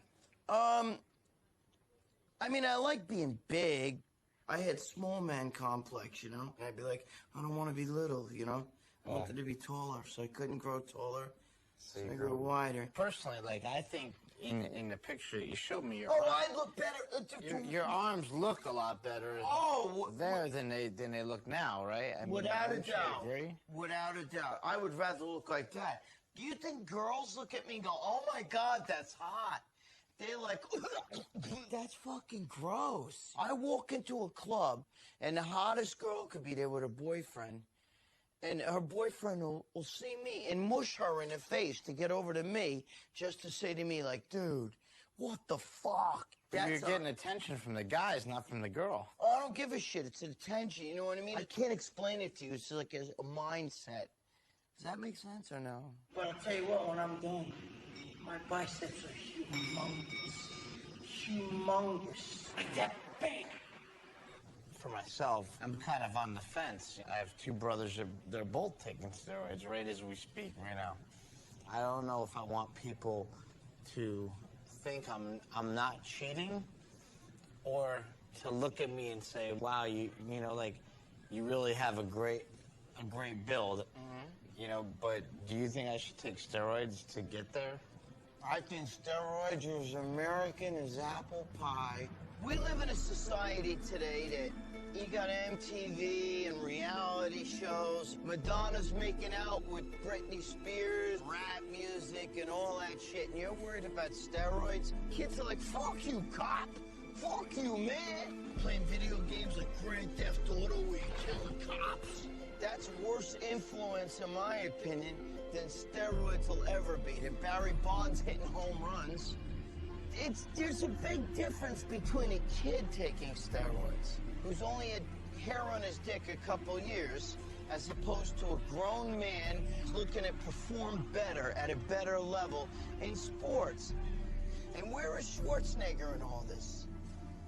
I mean, I like being big. I had small man complex, you know? I'd be like, I don't want to be little, you know? I wanted to be taller, so I couldn't grow taller. So I grew wider. Personally, like, I think in the picture you showed me your Oh, arms, I look better. your arms look a lot better there than they look now, right? I mean, Without a wouldn't you doubt. agree? Without a doubt. I would rather look like that. Do you think girls look at me and go, oh my God, that's hot? They're like, that's fucking gross. I walk into a club and the hottest girl could be there with her boyfriend. And her boyfriend will see me and mush her in the face to get over to me just to say to me, like, dude, what the fuck? You're getting attention from the guys, not from the girl. Oh, I don't give a shit. It's attention, you know what I mean? I can't explain it to you. It's like a mindset. Does that make sense or no? But I'll tell you what, when I'm done, my biceps are humongous. Humongous. Like that big. For myself, I'm kind of on the fence. I have two brothers, they're both taking steroids right as we speak right now. I don't know if I want people to think I'm not cheating, or to look at me and say, wow, you know, like, you really have a great build, you know, but do you think I should take steroids to get there? I think steroids are as American as apple pie. We live in a society today that you got MTV and reality shows. Madonna's making out with Britney Spears, rap music and all that shit, and you're worried about steroids? Kids are like, fuck you, cop. Fuck you, man. Playing video games like Grand Theft Auto where you kill the cops. That's worse influence, in my opinion, than steroids will ever be. Than Barry Bonds hitting home runs. There's a big difference between a kid taking steroids, who's only had hair on his dick a couple years, as opposed to a grown man looking to perform better at a better level in sports. And where is Schwarzenegger in all this?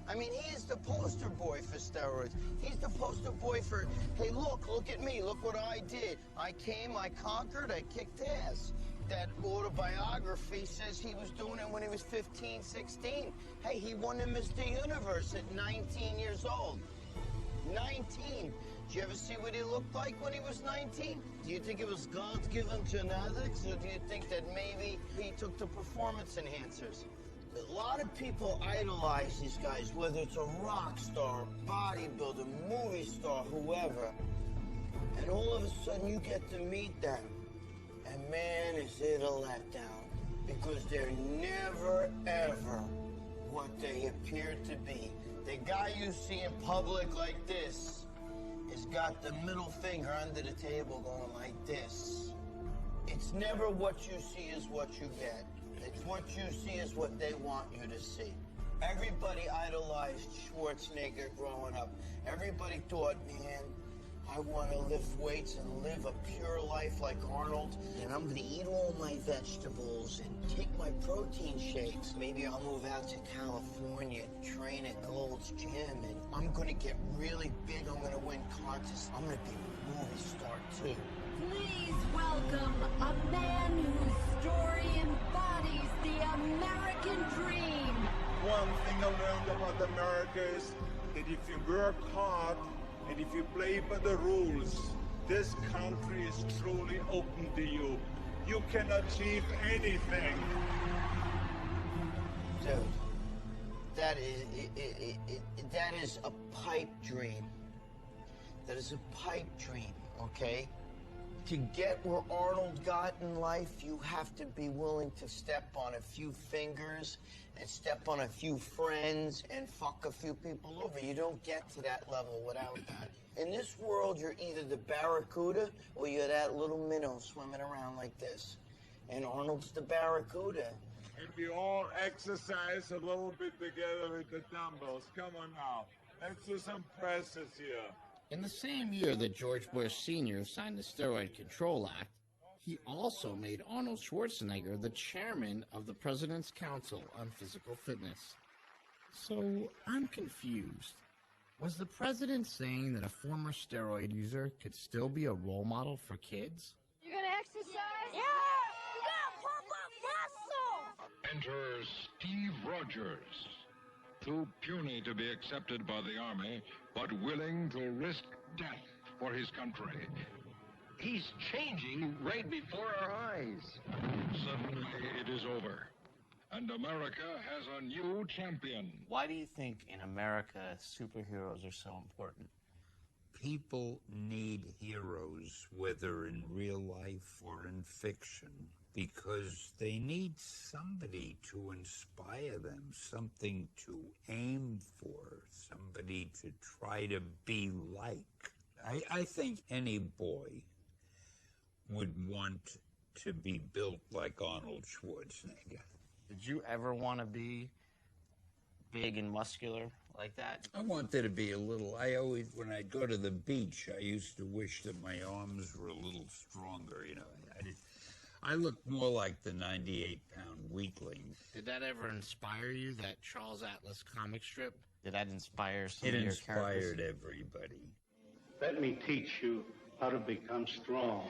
I mean, he is the poster boy for steroids. He's the poster boy for, hey, look at me, look what I did. I came, I conquered, I kicked ass. That autobiography says he was doing it when he was 15, 16. Hey, he won the Mr. Universe at 19 years old. 19. Did you ever see what he looked like when he was 19? Do you think it was God's given genetics, or do you think that maybe he took the performance enhancers? A lot of people idolize these guys, whether it's a rock star, bodybuilder, movie star, whoever. And all of a sudden you get to meet them. And man, is it a letdown. Because they're never, ever what they appear to be. The guy you see in public like this has got the middle finger under the table going like this. It's never what you see is what you get. It's what you see is what they want you to see. Everybody idolized Schwarzenegger growing up. Everybody thought, man, I want to lift weights and live a pure life like Arnold, and I'm going to eat all my vegetables and take my protein shakes. Maybe I'll move out to California and train at Gold's Gym, and I'm going to get really big. I'm going to win contests. I'm going to be a movie star, too. Please welcome a man whose story embodies the American dream. One thing I learned about America is that if you work hard and if you play by the rules, this country is truly open to you. You can achieve anything. Dude, that is a pipe dream. That is a pipe dream, okay? To get where Arnold got in life, you have to be willing to step on a few fingers and step on a few friends and fuck a few people over. You don't get to that level without that. In this world, you're either the barracuda or you're that little minnow swimming around like this. And Arnold's the barracuda. And we all exercise a little bit together with the dumbbells. Come on now. Let's do some presses here. In the same year that George Bush Sr. signed the Steroid Control Act, he also made Arnold Schwarzenegger the chairman of the President's Council on Physical Fitness. So, I'm confused. Was the president saying that a former steroid user could still be a role model for kids? You gonna exercise? Yeah! You gotta pump up muscle! Enter Steve Rogers. Too puny to be accepted by the Army, but willing to risk death for his country. He's changing right before our eyes. Suddenly, it is over. And America has a new champion. Why do you think in America superheroes are so important? People need heroes, whether in real life or in fiction, because they need somebody to inspire them, something to aim for, somebody to try to be like. I think any boy would want to be built like Arnold Schwarzenegger. Did you ever want to be big and muscular like that? I wanted to be a little, when I go to the beach, I used to wish that my arms were a little stronger, you know. I looked more like the 98-pound weakling. Did that ever inspire you, that Charles Atlas comic strip? Did that inspire some It of your inspired characters? everybody. Let me teach you how to become strong.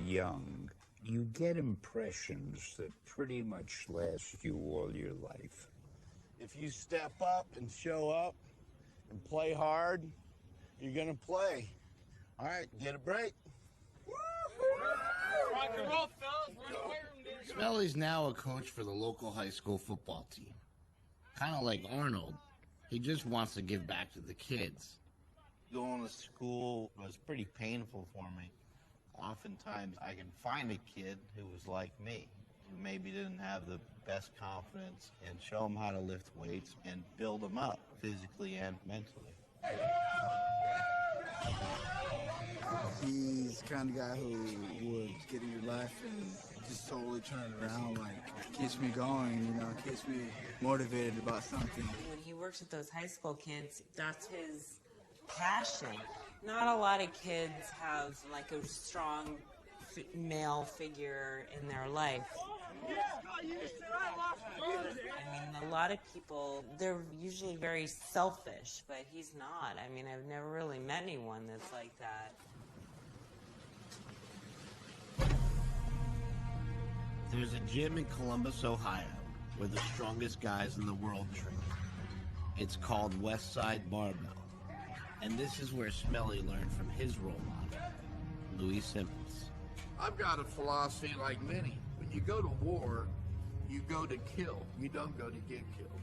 young, you get impressions that pretty much last you all your life. If you step up and show up and play hard, you're gonna play. All right, get a break. Rock and roll, fellas. We're in the weight room, dude. Smelly's now a coach for the local high school football team. Kind of like Arnold, he just wants to give back to the kids. Going to school was pretty painful for me. Oftentimes, I can find a kid who was like me, who maybe didn't have the best confidence, and show them how to lift weights and build them up physically and mentally. He's the kind of guy who would get in your life and just totally turn it around, like, keeps me going, you know, keeps me motivated about something. When he works with those high school kids, that's his passion. Not a lot of kids have, like, a strong male figure in their life. I mean, a lot of people, they're usually very selfish, but he's not. I mean, I've never really met anyone that's like that. There's a gym in Columbus, Ohio, where the strongest guys in the world train. It's called Westside Barbell. And this is where Smelly learned from his role model, Louis Simmons. I've got a philosophy like many. When you go to war, you go to kill. You don't go to get killed.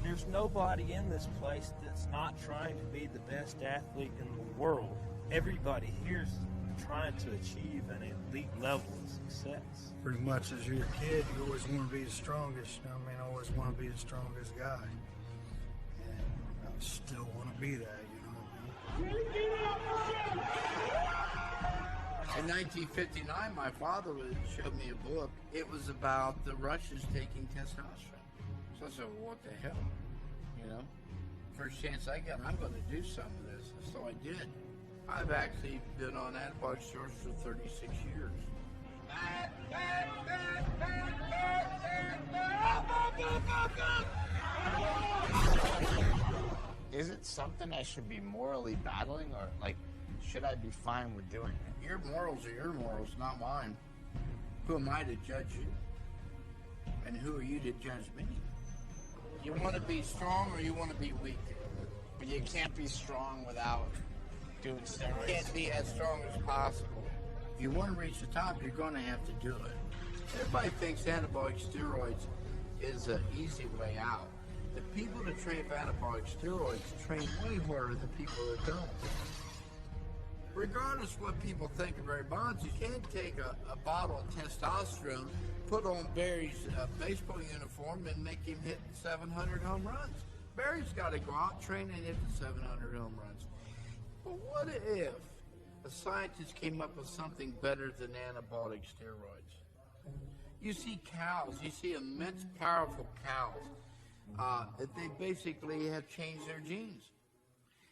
There's nobody in this place that's not trying to be the best athlete in the world. Everybody here's trying to achieve an elite level of success. Pretty much as you're a kid, you always want to be the strongest, you know what I mean? I always want to be the strongest guy. And I still want to be that, you know what I mean? In 1959, my father showed me a book. It was about the Russians taking testosterone. So I said, well, what the hell? You know? First chance I got, I'm going to do some of this. So I did. I've actually been on antibiotic steroids for 36 years. Is it something I should be morally battling, or, like, should I be fine with doing it? Your morals are your morals, not mine. Who am I to judge you? And who are you to judge me? You want to be strong or you want to be weak? But you can't be strong without doing steroids. You can't be as strong as possible. If you want to reach the top, you're going to have to do it. Everybody thinks anabolic steroids is an easy way out. The people that train for anabolic steroids train way harder than people that don't. Regardless of what people think of Barry Bonds, you can't take a bottle of testosterone, put on Barry's baseball uniform, and make him hit 700 home runs. Barry's got to go out, train, and hit 700 home runs. But what if a scientist came up with something better than anabolic steroids? You see cows, you see immense, powerful cows that they basically have changed their genes.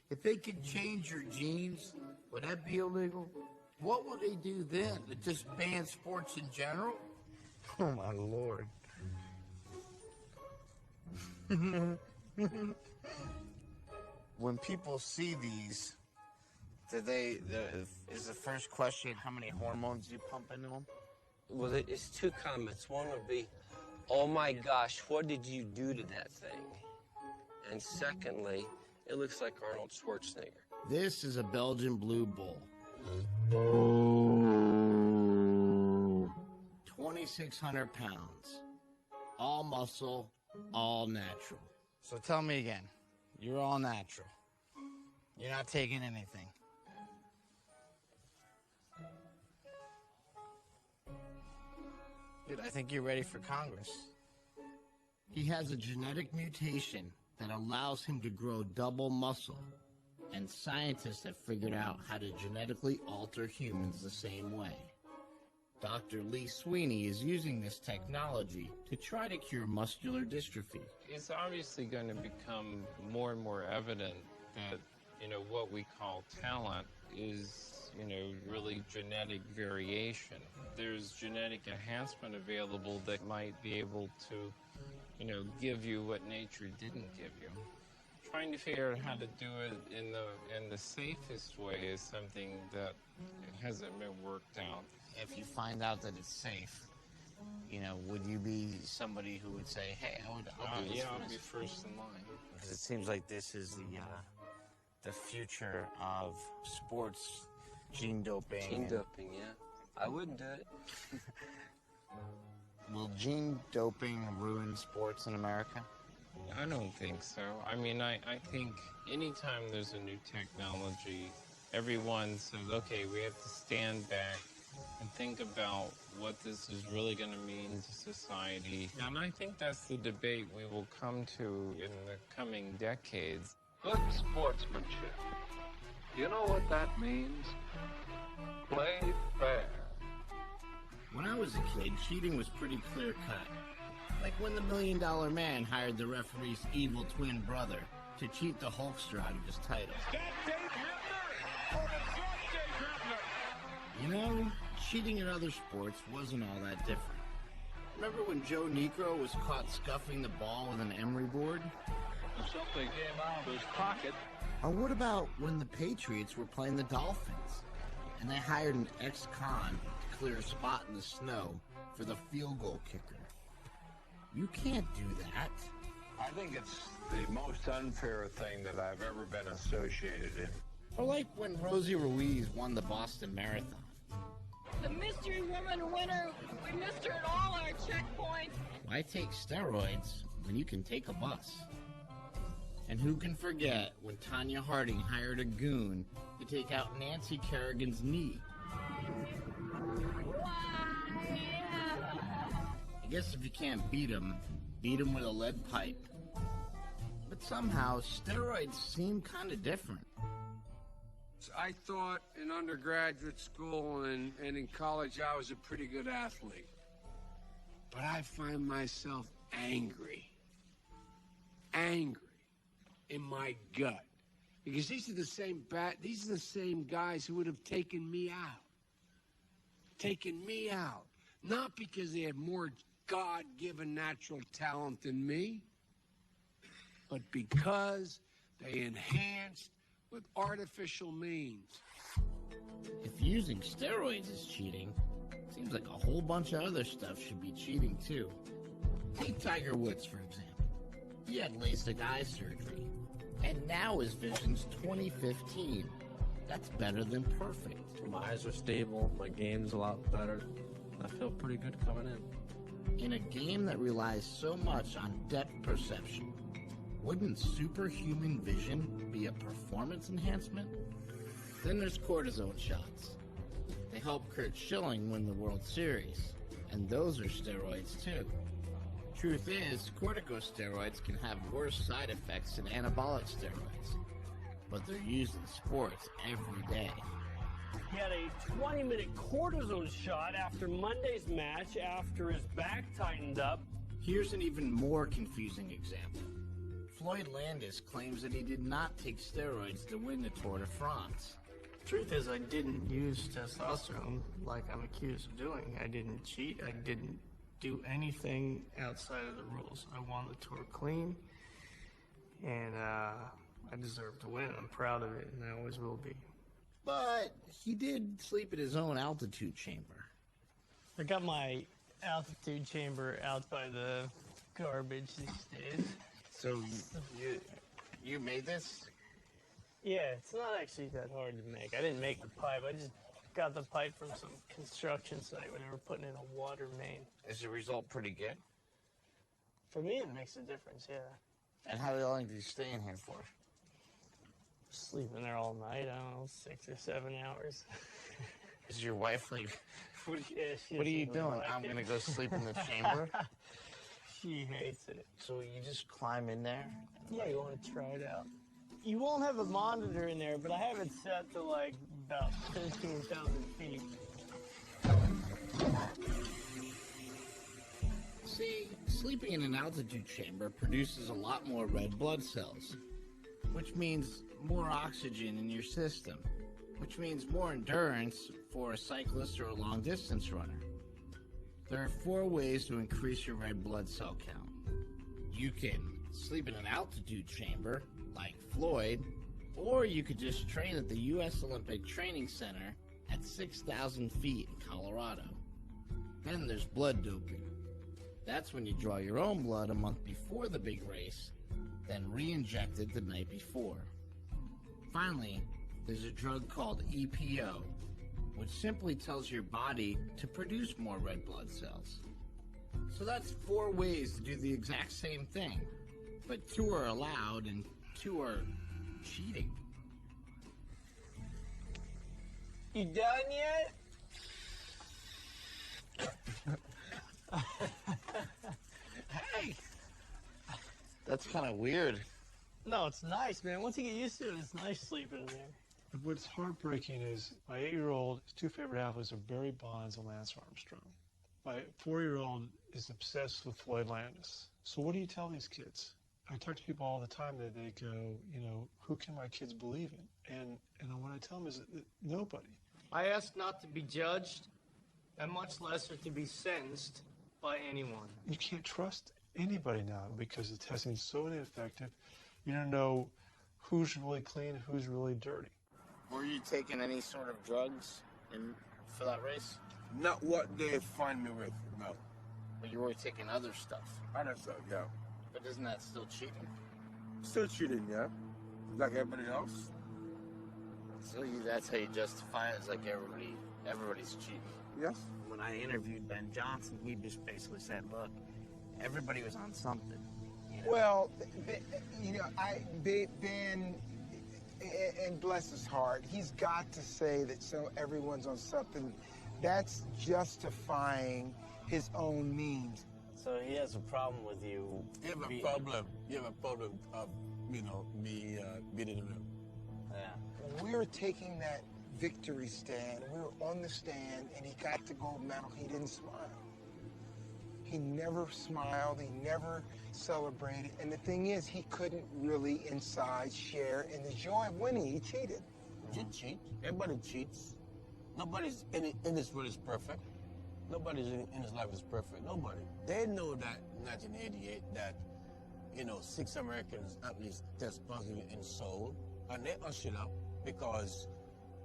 If they could change your genes, would that be illegal? What would they do then? It just ban sports in general? Oh, my Lord. When people see these, is the first question how many hormones you pump into them? Well, it's two comments. One would be, oh my gosh, what did you do to that thing? And secondly, it looks like Arnold Schwarzenegger. This is a Belgian Blue Bull. 2,600 pounds. All muscle, all natural. So tell me again, you're all natural. You're not taking anything. Dude, I think you're ready for Congress. He has a genetic mutation that allows him to grow double muscle. And scientists have figured out how to genetically alter humans the same way. Dr. Lee Sweeney is using this technology to try to cure muscular dystrophy. It's obviously going to become more and more evident that, what we call talent is, really genetic variation. There's genetic enhancement available that might be able to, give you what nature didn't give you. trying to figure out how to do it in the safest way is something that hasn't been worked out. If you find out that it's safe, you know, would you be somebody who would say, "Hey, I'll do this"? Yeah, I'll be first in line. Because it seems like this is the future of sports gene doping. Gene doping, yeah. I wouldn't do it. Will gene doping ruin sports in America? I don't think so. I mean, I think anytime there's a new technology, everyone says, okay, we have to stand back and think about what this is really going to mean to society. And I think that's the debate we will come to in the coming decades. Good sportsmanship. You know what that means? Play fair. When I was a kid, cheating was pretty clear-cut. Like when the $1 Million Man hired the referee's evil twin brother to cheat the Hulkster out of his title. You know, cheating in other sports wasn't all that different. Remember when Joe Negro was caught scuffing the ball with an emery board? Something came out of his pocket. Or what about when the Patriots were playing the Dolphins and they hired an ex-con to clear a spot in the snow for the field goal kicker? You can't do that. I think it's the most unfair thing that I've ever been associated in. Or like when Rosie Ruiz won the Boston Marathon. The mystery woman winner. We missed her at all our checkpoints. Why take steroids when you can take a bus? And who can forget when Tanya Harding hired a goon to take out Nancy Kerrigan's knee? I guess if you can't beat him with a lead pipe. But somehow, steroids seem kind of different. I thought in undergraduate school and in college I was a pretty good athlete. But I find myself angry in my gut. Because these are the same guys who would have taken me out. Not because they had more God-given natural talent than me, but because they enhanced with artificial means. If using steroids is cheating, seems like a whole bunch of other stuff should be cheating too. Take Tiger Woods, for example. He had LASIK eye surgery, and now his vision's 20/15. That's better than perfect. My eyes are stable, my game's a lot better. I feel pretty good coming in. In a game that relies so much on depth perception, wouldn't superhuman vision be a performance enhancement? Then there's cortisone shots. They helped Kurt Schilling win the World Series, and those are steroids too. Truth is, corticosteroids can have worse side effects than anabolic steroids, but they're used in sports every day. He had a 20-minute cortisone shot after Monday's match after his back tightened up. Here's an even more confusing example. Floyd Landis claims that he did not take steroids to win the Tour de France. Truth is, I didn't use testosterone like I'm accused of doing. I didn't cheat. I didn't do anything outside of the rules. I won the Tour clean, and I deserve to win. I'm proud of it, and I always will be. But he did sleep in his own altitude chamber. I got my altitude chamber out by the garbage these days. So you made this? Yeah, it's not actually that hard to make. I didn't make the pipe. I just got the pipe from some construction site when they were putting in a water main. Is the result pretty good? For me, it makes a difference, yeah. And how long do you stay in here for? Sleeping there all night, I don't know, 6 or 7 hours. Is your wife like, what Yeah, are you doing? I'm going to go sleep in the chamber? She hates it. So you just climb in there? Yeah, you want to try it out. You won't have a monitor in there, but I have it set to like about 13,000 feet. See, sleeping in an altitude chamber produces a lot more red blood cells, which means more oxygen in your system, which means more endurance for a cyclist or a long-distance runner. There are 4 ways to increase your red blood cell count. You can sleep in an altitude chamber, like Floyd, or you could just train at the U.S. Olympic Training Center at 6,000 feet in Colorado. Then there's blood doping. That's when you draw your own blood a month before the big race, then re-inject it the night before. Finally, there's a drug called EPO, which simply tells your body to produce more red blood cells. So that's 4 ways to do the exact same thing, but 2 are allowed and 2 are cheating. You done yet? Hey! That's kind of weird. No, it's nice, man. Once you get used to it, it's nice sleeping in there. What's heartbreaking is my 8-year-old, his 2 favorite athletes are Barry Bonds and Lance Armstrong. My 4-year-old is obsessed with Floyd Landis. So what do you tell these kids? I talk to people all the time that they go, you know, who can my kids believe in? And what I tell them is that nobody. I ask not to be judged, and much less to be sentenced by anyone. You can't trust anybody now because the testing is so ineffective. You don't know who's really clean, who's really dirty. Were you taking any sort of drugs for that race? Not what they find me with, no. But you were taking other stuff. Other stuff, yeah. But isn't that still cheating? Still cheating, yeah. Like everybody else. So that's how you justify it? It's like everybody's cheating. Yes. When I interviewed Ben Johnson, he just basically said, look, everybody was on something. You know? Well, you know, Ben, and bless his heart, he's got to say that everyone's on something. That's justifying his own means. So he has a problem with you. You have a problem. You have a problem of, you know, me beating him. Yeah. We were taking that victory stand. We were on the stand, and he got the gold medal. He didn't smile. He never smiled. He never celebrated. And the thing is, he couldn't really inside share in the joy of winning. He cheated. You cheat. Everybody cheats. Nobody's in this world is perfect. Nobody's in his life is perfect. Nobody. They know that in 1988 that, you know, 6 Americans at least test positive in Seoul, and they ushered up because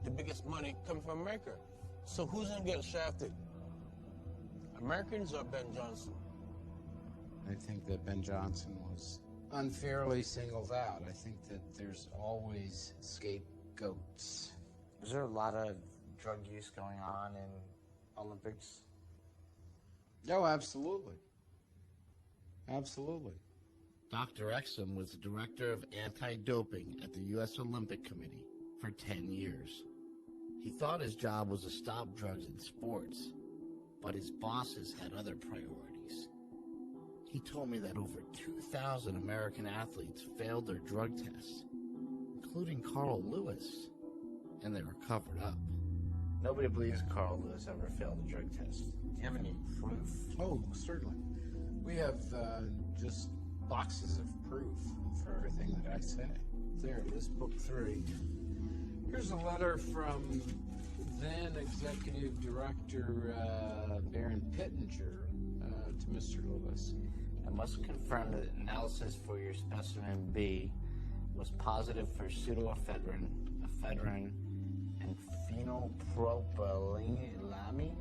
the biggest money comes from America. So who's gonna get shafted? Americans or Ben Johnson? I think that Ben Johnson was unfairly singled out. I think that there's always scapegoats. Is there a lot of drug use going on in Olympics? Oh, absolutely. Absolutely. Dr. Exum was the director of anti-doping at the U.S. Olympic Committee for 10 years. He thought his job was to stop drugs in sports, but his bosses had other priorities. He told me that over 2,000 American athletes failed their drug tests, including Carl Lewis, and they were covered up. Nobody believes Carl Lewis ever failed a drug test. Do you have any proof? Oh, certainly. We have just boxes of proof for everything that I say. There it is, book 3. Here's a letter from then Executive Director Baron Pittenger to Mr. Lewis. I must confirm that analysis for your specimen B was positive for pseudoephedrine, ephedrine, and phenylpropylamine.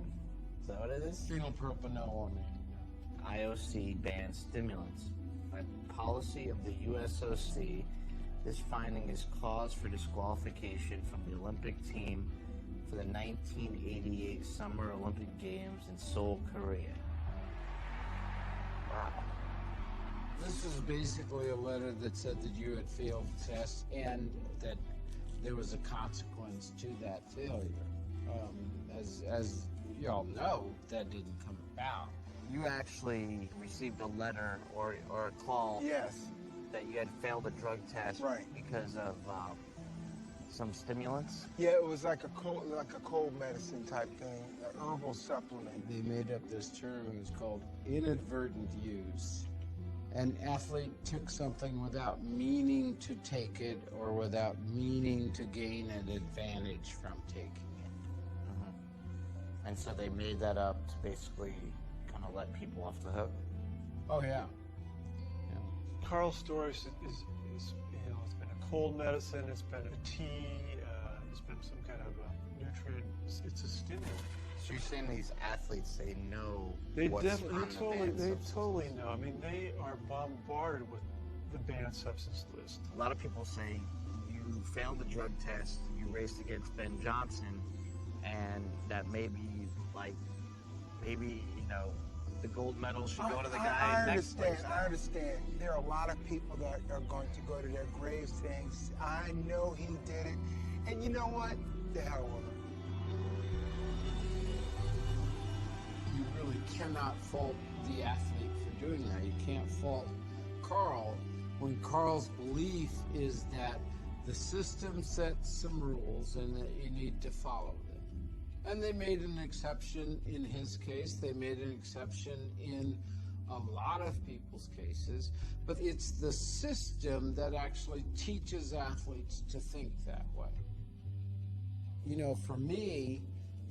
Is that what it is? Phenylpropanolamine. IOC banned stimulants. By policy of the USOC, this finding is cause for disqualification from the Olympic team for the 1988 Summer Olympic Games in Seoul, Korea. Wow. This is basically a letter that said that you had failed the test and that there was a consequence to that failure. As you all know, that didn't come about. You actually received a letter or a call. Yes. That you had failed a drug test. Right. Because of some stimulants. Yeah, it was like a cold medicine type thing, an herbal supplement. They made up this term. It was called inadvertent use. An athlete took something without meaning to take it or without meaning to gain an advantage from taking it. Mm-hmm. And so they made that up to basically kind of let people off the hook. Oh, yeah. Carl's story is you know, it's been a cold medicine, it's been a tea, it's been some kind of a nutrient. It's a stimulant. So you're saying these athletes, they know They what's definitely, on the banned they substance totally list. know. I mean, they are bombarded with the banned substance list. A lot of people say you failed the drug test, you raced against Ben Johnson, and that maybe, you know, the gold medal should go to the guy next place. I understand. There are a lot of people that are going to go to their graves saying, I know he did it. And you know what? The hell with him. You really cannot fault the athlete for doing that. You can't fault Carl when Carl's belief is that the system sets some rules and that you need to follow them. And they made an exception in his case. They made an exception in a lot of people's cases. But it's the system that actually teaches athletes to think that way. You know, for me,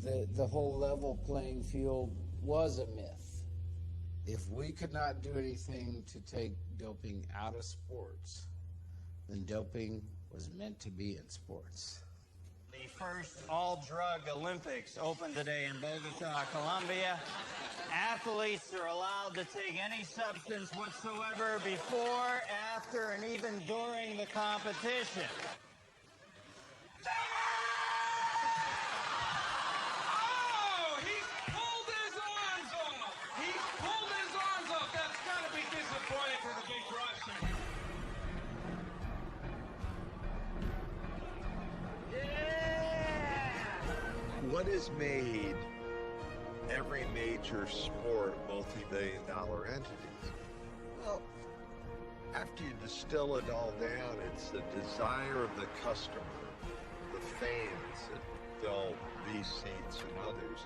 the whole level playing field was a myth. If we could not do anything to take doping out of sports, then doping was meant to be in sports. The first all-drug Olympics opened today in Bogota, Colombia. Athletes are allowed to take any substance whatsoever before, after, and even during the competition. Oh, he's pulled his arms off. He's pulled his arms off. That's got to be disappointing for the big Russian. What has made every major sport multi-billion-dollar entities? Well, after you distill it all down, it's the desire of the customer, the fans that fill these seats and others,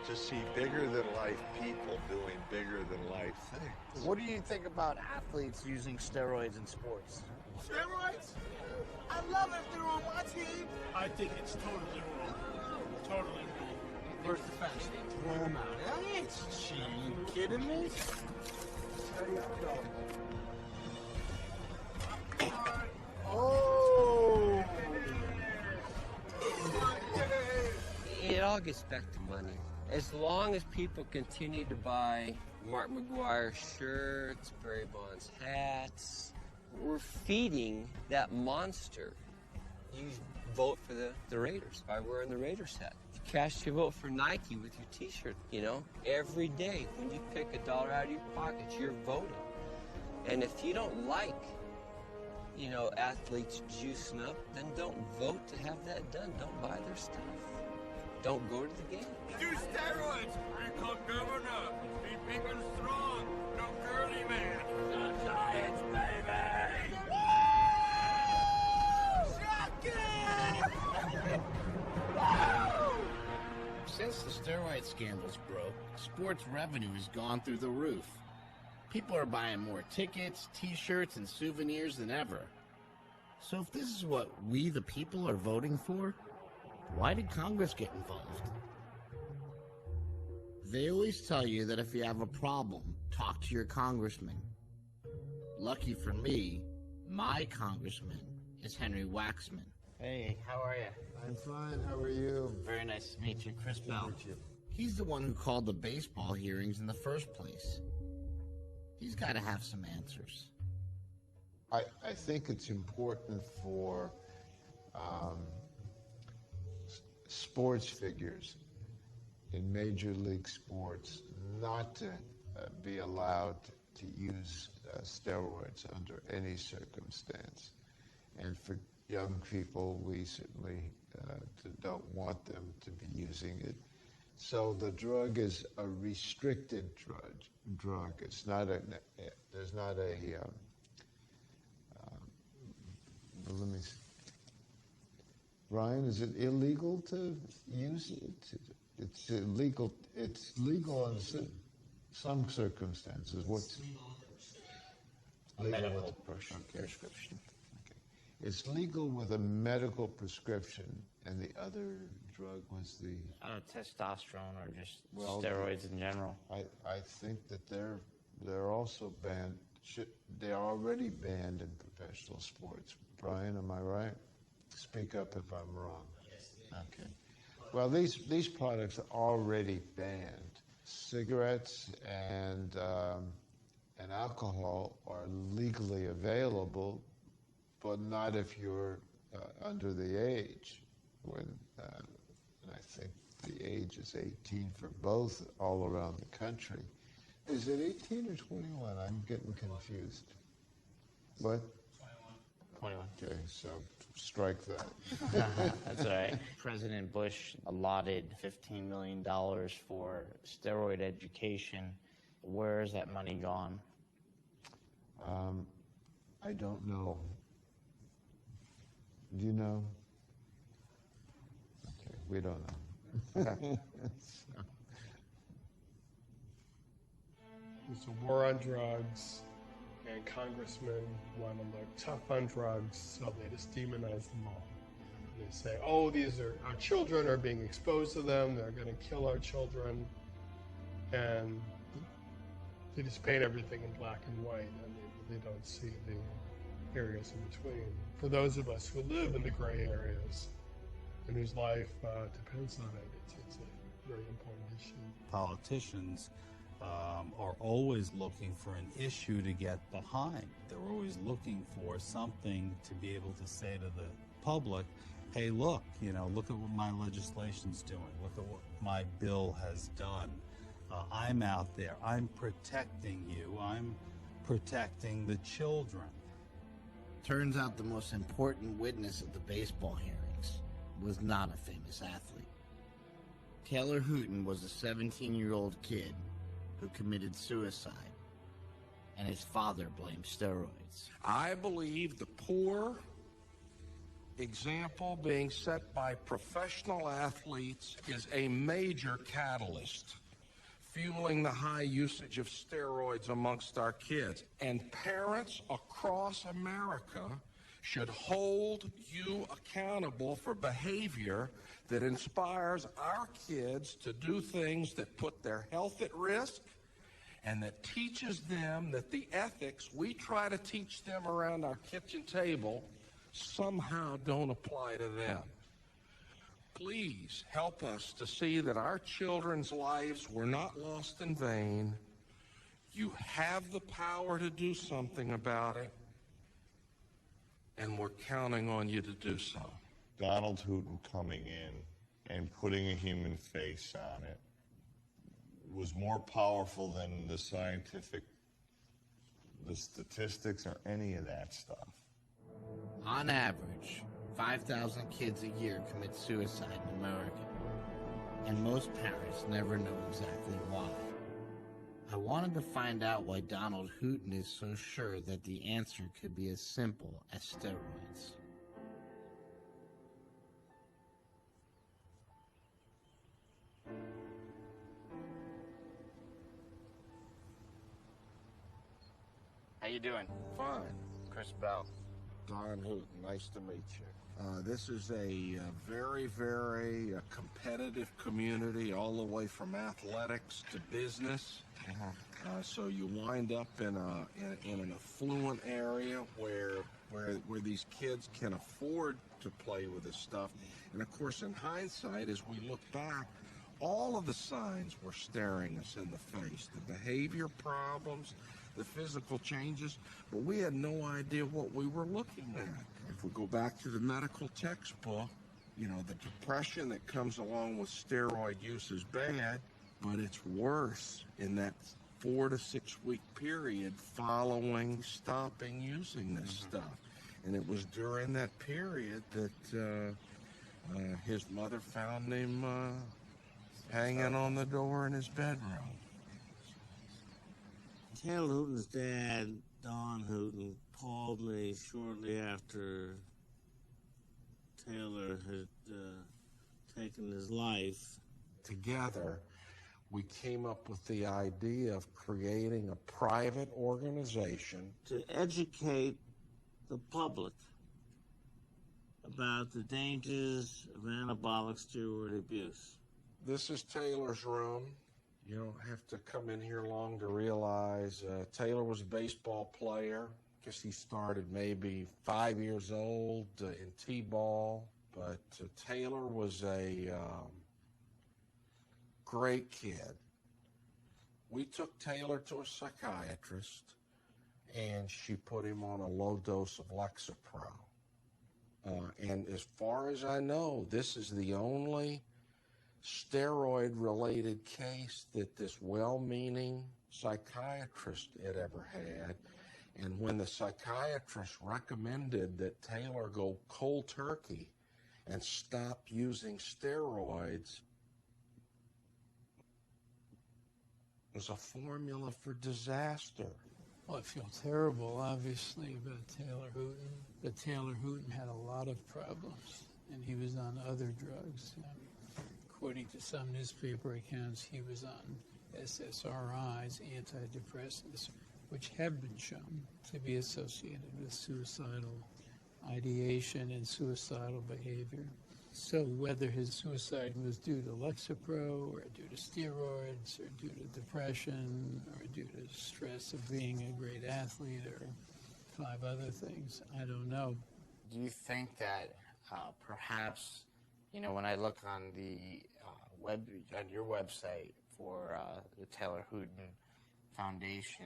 to see bigger-than-life people doing bigger-than-life things. What do you think about athletes using steroids in sports? Steroids? I love it if they're on my team. I think it's totally wrong. Totally wrong. Where's the facts? Throw them out. I ain't cheating. You kidding me? Oh! It all gets back to money. As long as people continue to buy Mark McGuire shirts, Barry Bonds hats, we're feeding that monster. You vote for the Raiders by wearing the Raiders hat. You cast your vote for Nike with your t-shirt, you know. Every day when you pick $1 out of your pocket, you're voting. And if you don't like, you know, athletes juicing up, then don't vote to have that done. Don't buy their stuff. Don't go to the game. Do steroids. Become governor. Be big and strong. No curly man. The Giants, baby! Woo! Since the steroid scandals broke, sports revenue has gone through the roof. People are buying more tickets, t-shirts, and souvenirs than ever. So if this is what we the people are voting for, why did Congress get involved? They always tell you that if you have a problem, talk to your congressman. Lucky for me, my congressman is Henry Waxman. Hey, how are you? I'm fine. How are you? Very nice to meet you, Chris Bell. He's the one who called the baseball hearings in the first place. He's got to have some answers. I think it's important for sports figures in Major League sports not to be allowed to use steroids under any circumstance. And for young people, we certainly don't want them to be using it. So the drug is a restricted drug. It's not a, there's not a, let me see. Ryan, is it illegal to use it? It's illegal. It's legal in some circumstances. What's legal with a prescription? Okay. It's legal with a medical prescription, and the other drug was the Testosterone or just steroids in general. I think that they're also banned. They're already banned in professional sports. Brian, am I right? Speak up if I'm wrong. Okay. Well, these products are already banned. Cigarettes and alcohol are legally available, but not if you're under the age. When I think the age is 18 for both all around the country. Is it 18 or 21? I'm getting confused. What? 21. Okay, so strike that. That's all right. President Bush allotted $15 million for steroid education. Where is that money gone? I don't know. Do you know? Okay, we don't know. There's a war on drugs, and congressmen want to look tough on drugs, so they just demonize them all. And they say, oh, our children are being exposed to them, they're going to kill our children, and they just paint everything in black and white, and they don't see the areas in between. For those of us who live in the gray areas and whose life depends on it, it's a very important issue. Politicians are always looking for an issue to get behind. They're always looking for something to be able to say to the public, hey, look at what my legislation's doing. Look at what my bill has done. I'm out there. I'm protecting you. I'm protecting the children. Turns out the most important witness at the baseball hearings was not a famous athlete. Taylor Hooton was a 17-year-old kid who committed suicide, and his father blamed steroids. I believe the poor example being set by professional athletes is a major catalyst, fueling the high usage of steroids amongst our kids. And parents across America should hold you accountable for behavior that inspires our kids to do things that put their health at risk and that teaches them that the ethics we try to teach them around our kitchen table somehow don't apply to them. Please help us to see that our children's lives were not lost in vain. You have the power to do something about it, and we're counting on you to do so. Donald Hooton coming in and putting a human face on it was more powerful than the statistics or any of that stuff. On average, 5,000 kids a year commit suicide in America, and most parents never know exactly why. I wanted to find out why Donald Hooton is so sure that the answer could be as simple as steroids. How you doing? Fine. Chris Bell. Don Hooton, nice to meet you. This is a very, very competitive community, all the way from athletics to business. So you wind up in an affluent area where these kids can afford to play with this stuff. And of course, in hindsight, as we look back, all of the signs were staring us in the face. The behavior problems, the physical changes, but we had no idea what we were looking at. If we go back to the medical textbook, the depression that comes along with steroid use is bad, but it's worse in that 4 to 6 week period following stopping using this stuff. And it was during that period that his mother found him hanging on the door in his bedroom. Taylor Hooton's dad, Don Hooton, called me shortly after Taylor had taken his life. Together, we came up with the idea of creating a private organization to educate the public about the dangers of anabolic steroid abuse. This is Taylor's room. You don't have to come in here long to realize Taylor was a baseball player. Guess he started maybe 5 years old in T-ball. But Taylor was a great kid. We took Taylor to a psychiatrist, and she put him on a low dose of Lexapro. And as far as I know, this is the only steroid-related case that this well-meaning psychiatrist had ever had. And when the psychiatrist recommended that Taylor go cold turkey and stop using steroids, it was a formula for disaster. Well, I feel terrible, obviously, about Taylor Hooten. But Taylor Hooten had a lot of problems, and he was on other drugs. According to some newspaper accounts, he was on SSRIs, antidepressants, which have been shown to be associated with suicidal ideation and suicidal behavior. So whether his suicide was due to Lexapro or due to steroids or due to depression or due to stress of being a great athlete or 5 other things, I don't know. Do you think that perhaps, when I look on the on your website for the Taylor Hooten Foundation,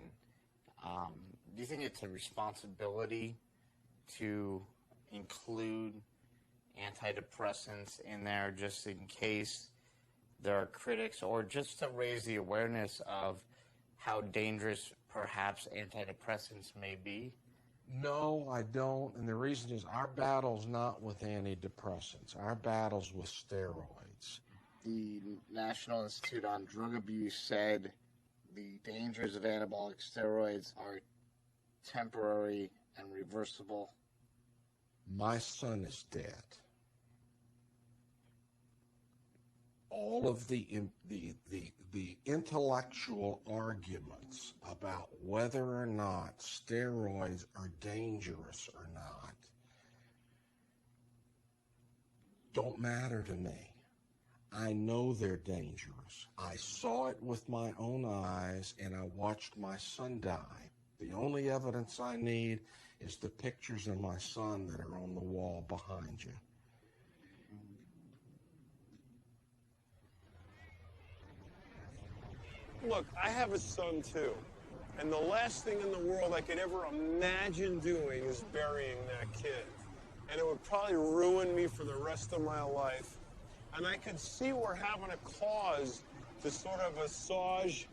do you think it's a responsibility to include antidepressants in there just in case there are critics, or just to raise the awareness of how dangerous perhaps antidepressants may be? No, I don't. And the reason is our battle's not with antidepressants. Our battle's with steroids. The National Institute on Drug Abuse said the dangers of anabolic steroids are temporary and reversible. My son is dead. All of the intellectual arguments about whether or not steroids are dangerous or not don't matter to me. I know they're dangerous. I saw it with my own eyes, and I watched my son die. The only evidence I need is the pictures of my son that are on the wall behind you. Look, I have a son too, and the last thing in the world I could ever imagine doing is burying that kid. And it would probably ruin me for the rest of my life. And I could see where having a cause to sort of assuage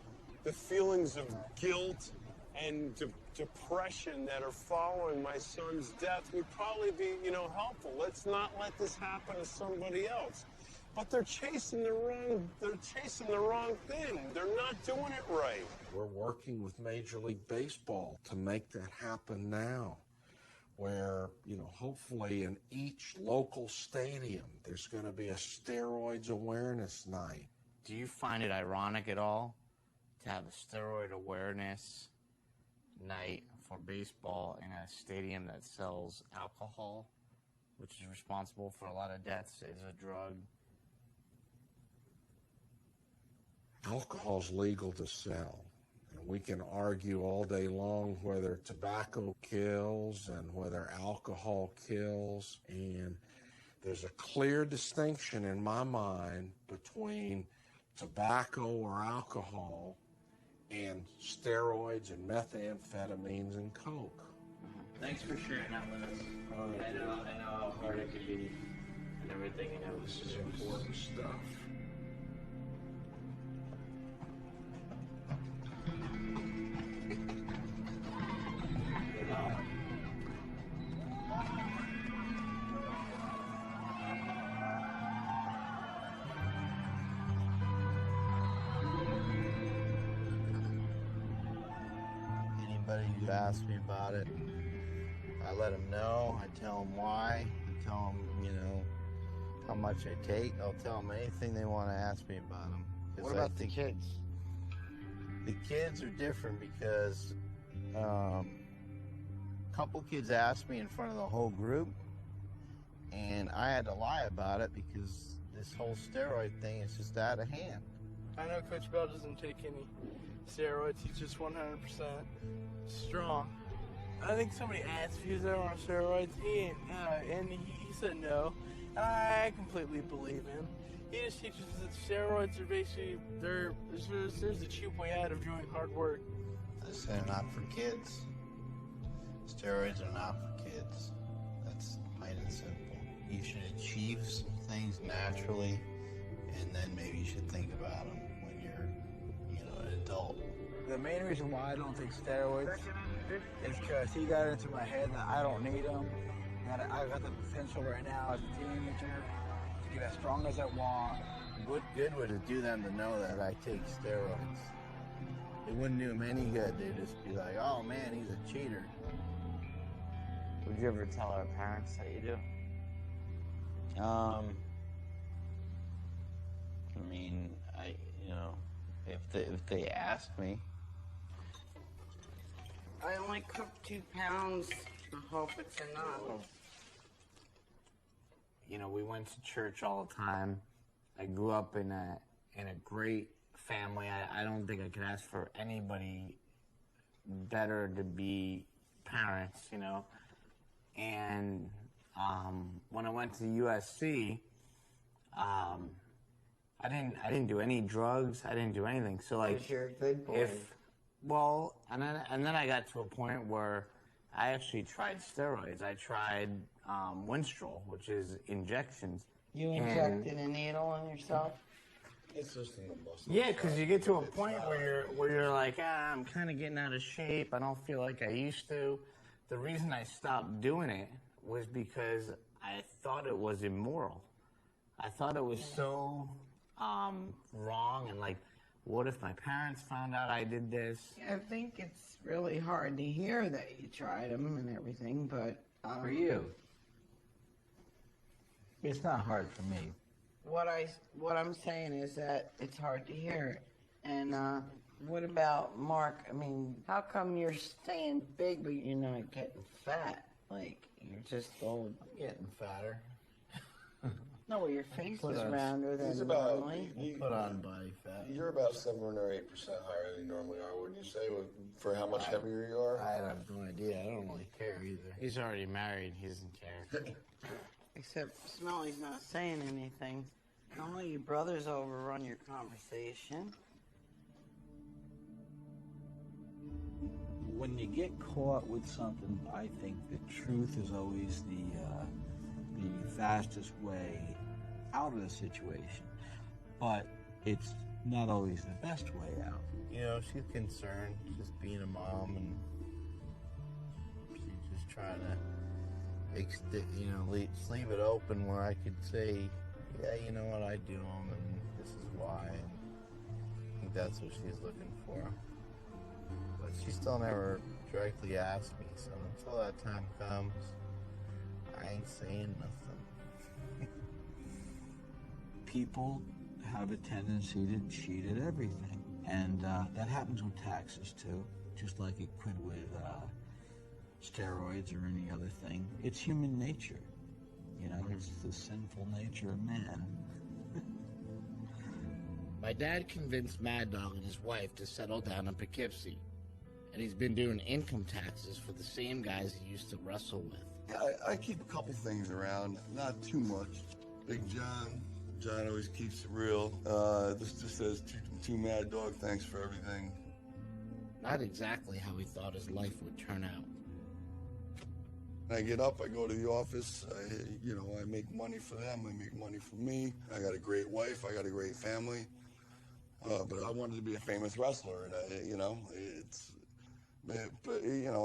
the feelings of guilt and depression that are following my son's death would probably be, helpful. Let's not let this happen to somebody else. But they're chasing the wrong thing. They're not doing it right. We're working with Major League Baseball to make that happen now, where, hopefully in each local stadium, there's going to be a steroids awareness night. Do you find it ironic at all to have a steroid awareness night for baseball in a stadium that sells alcohol, which is responsible for a lot of deaths as a drug? Alcohol's legal to sell, and we can argue all day long whether tobacco kills and whether alcohol kills, and there's a clear distinction in my mind between tobacco or alcohol and steroids and methamphetamines and coke. Thanks for sharing that with us. I know how hard it could be and everything. This is important stuff. Anybody who asks me about it, I let them know. I tell them why. I tell them, how much I take. I'll tell them anything they want to ask me about them. What about the kids? The kids are different because a couple kids asked me in front of the whole group, and I had to lie about it because this whole steroid thing is just out of hand. I know Coach Bell doesn't take any steroids. He's just 100% strong. I think somebody asked if he was ever on steroids, and he said no. And I completely believe him. He just teaches that steroids are basically, there's the cheap way out of doing hard work. They're not for kids. Steroids are not for kids. That's plain and simple. You should achieve some things naturally, and then maybe you should think about them when you're, an adult. The main reason why I don't take steroids is because he got into my head that I don't need them, that I got the potential right now as a teenager to get as strong as I want. What good would it do them to know that I take steroids? It wouldn't do them any good. They'd just be like, oh man, he's a cheater. Would you ever tell our parents that you do? If they ask me. I only cook 2 pounds. I hope it's enough. We went to church all the time. I grew up in a great family. I don't think I could ask for anybody better to be parents, And when I went to USC, I didn't do any drugs. I didn't do anything. So You're a good boy. and then I got to a point where I actually tried steroids. I tried Winstrol, which is injections. You injected a needle in yourself? It's just in the muscle. Yeah, because you get to a point where you're like, I'm kind of getting out of shape. I don't feel like I used to. The reason I stopped doing it was because I thought it was immoral. I thought it was so wrong, and what if my parents found out I did this? I think it's really hard to hear that you tried them and everything, but For you. It's not hard for me. What I'm saying is that it's hard to hear it. And what about Mark? I mean, how come you're staying big but you're not getting fat? You're just old. Getting fatter. No, your face is rounder than normally. Put on body fat. You're about 7 or 8% higher than you normally are, wouldn't you say, for how much heavier you are? I have no idea. I don't really care either. He's already married. He doesn't care. Except Smelly's not saying anything. Normally your brothers overrun your conversation. When you get caught with something, I think the truth is always the fastest way out of the situation. But it's not always the best way out. She's concerned, just being a mom, and she's just trying to, leave it open where I could say, yeah, you know what, I do them, and this is why. And I think that's what she's looking for. But she still never directly asked me, so until that time comes, I ain't saying nothing. People have a tendency to cheat at everything. And that happens with taxes, too. Just like it could with steroids or any other thing. It's human nature. It's the sinful nature of man. My dad convinced Mad Dog and his wife to settle down in Poughkeepsie. And he's been doing income taxes for the same guys he used to wrestle with. I keep a couple things around, not too much. Big John always keeps it real. This just says, to Mad Dog, thanks for everything. Not exactly how he thought his life would turn out. I get up, I go to the office, I make money for them, I make money for me. I got a great wife, I got a great family. But I wanted to be a famous wrestler, and I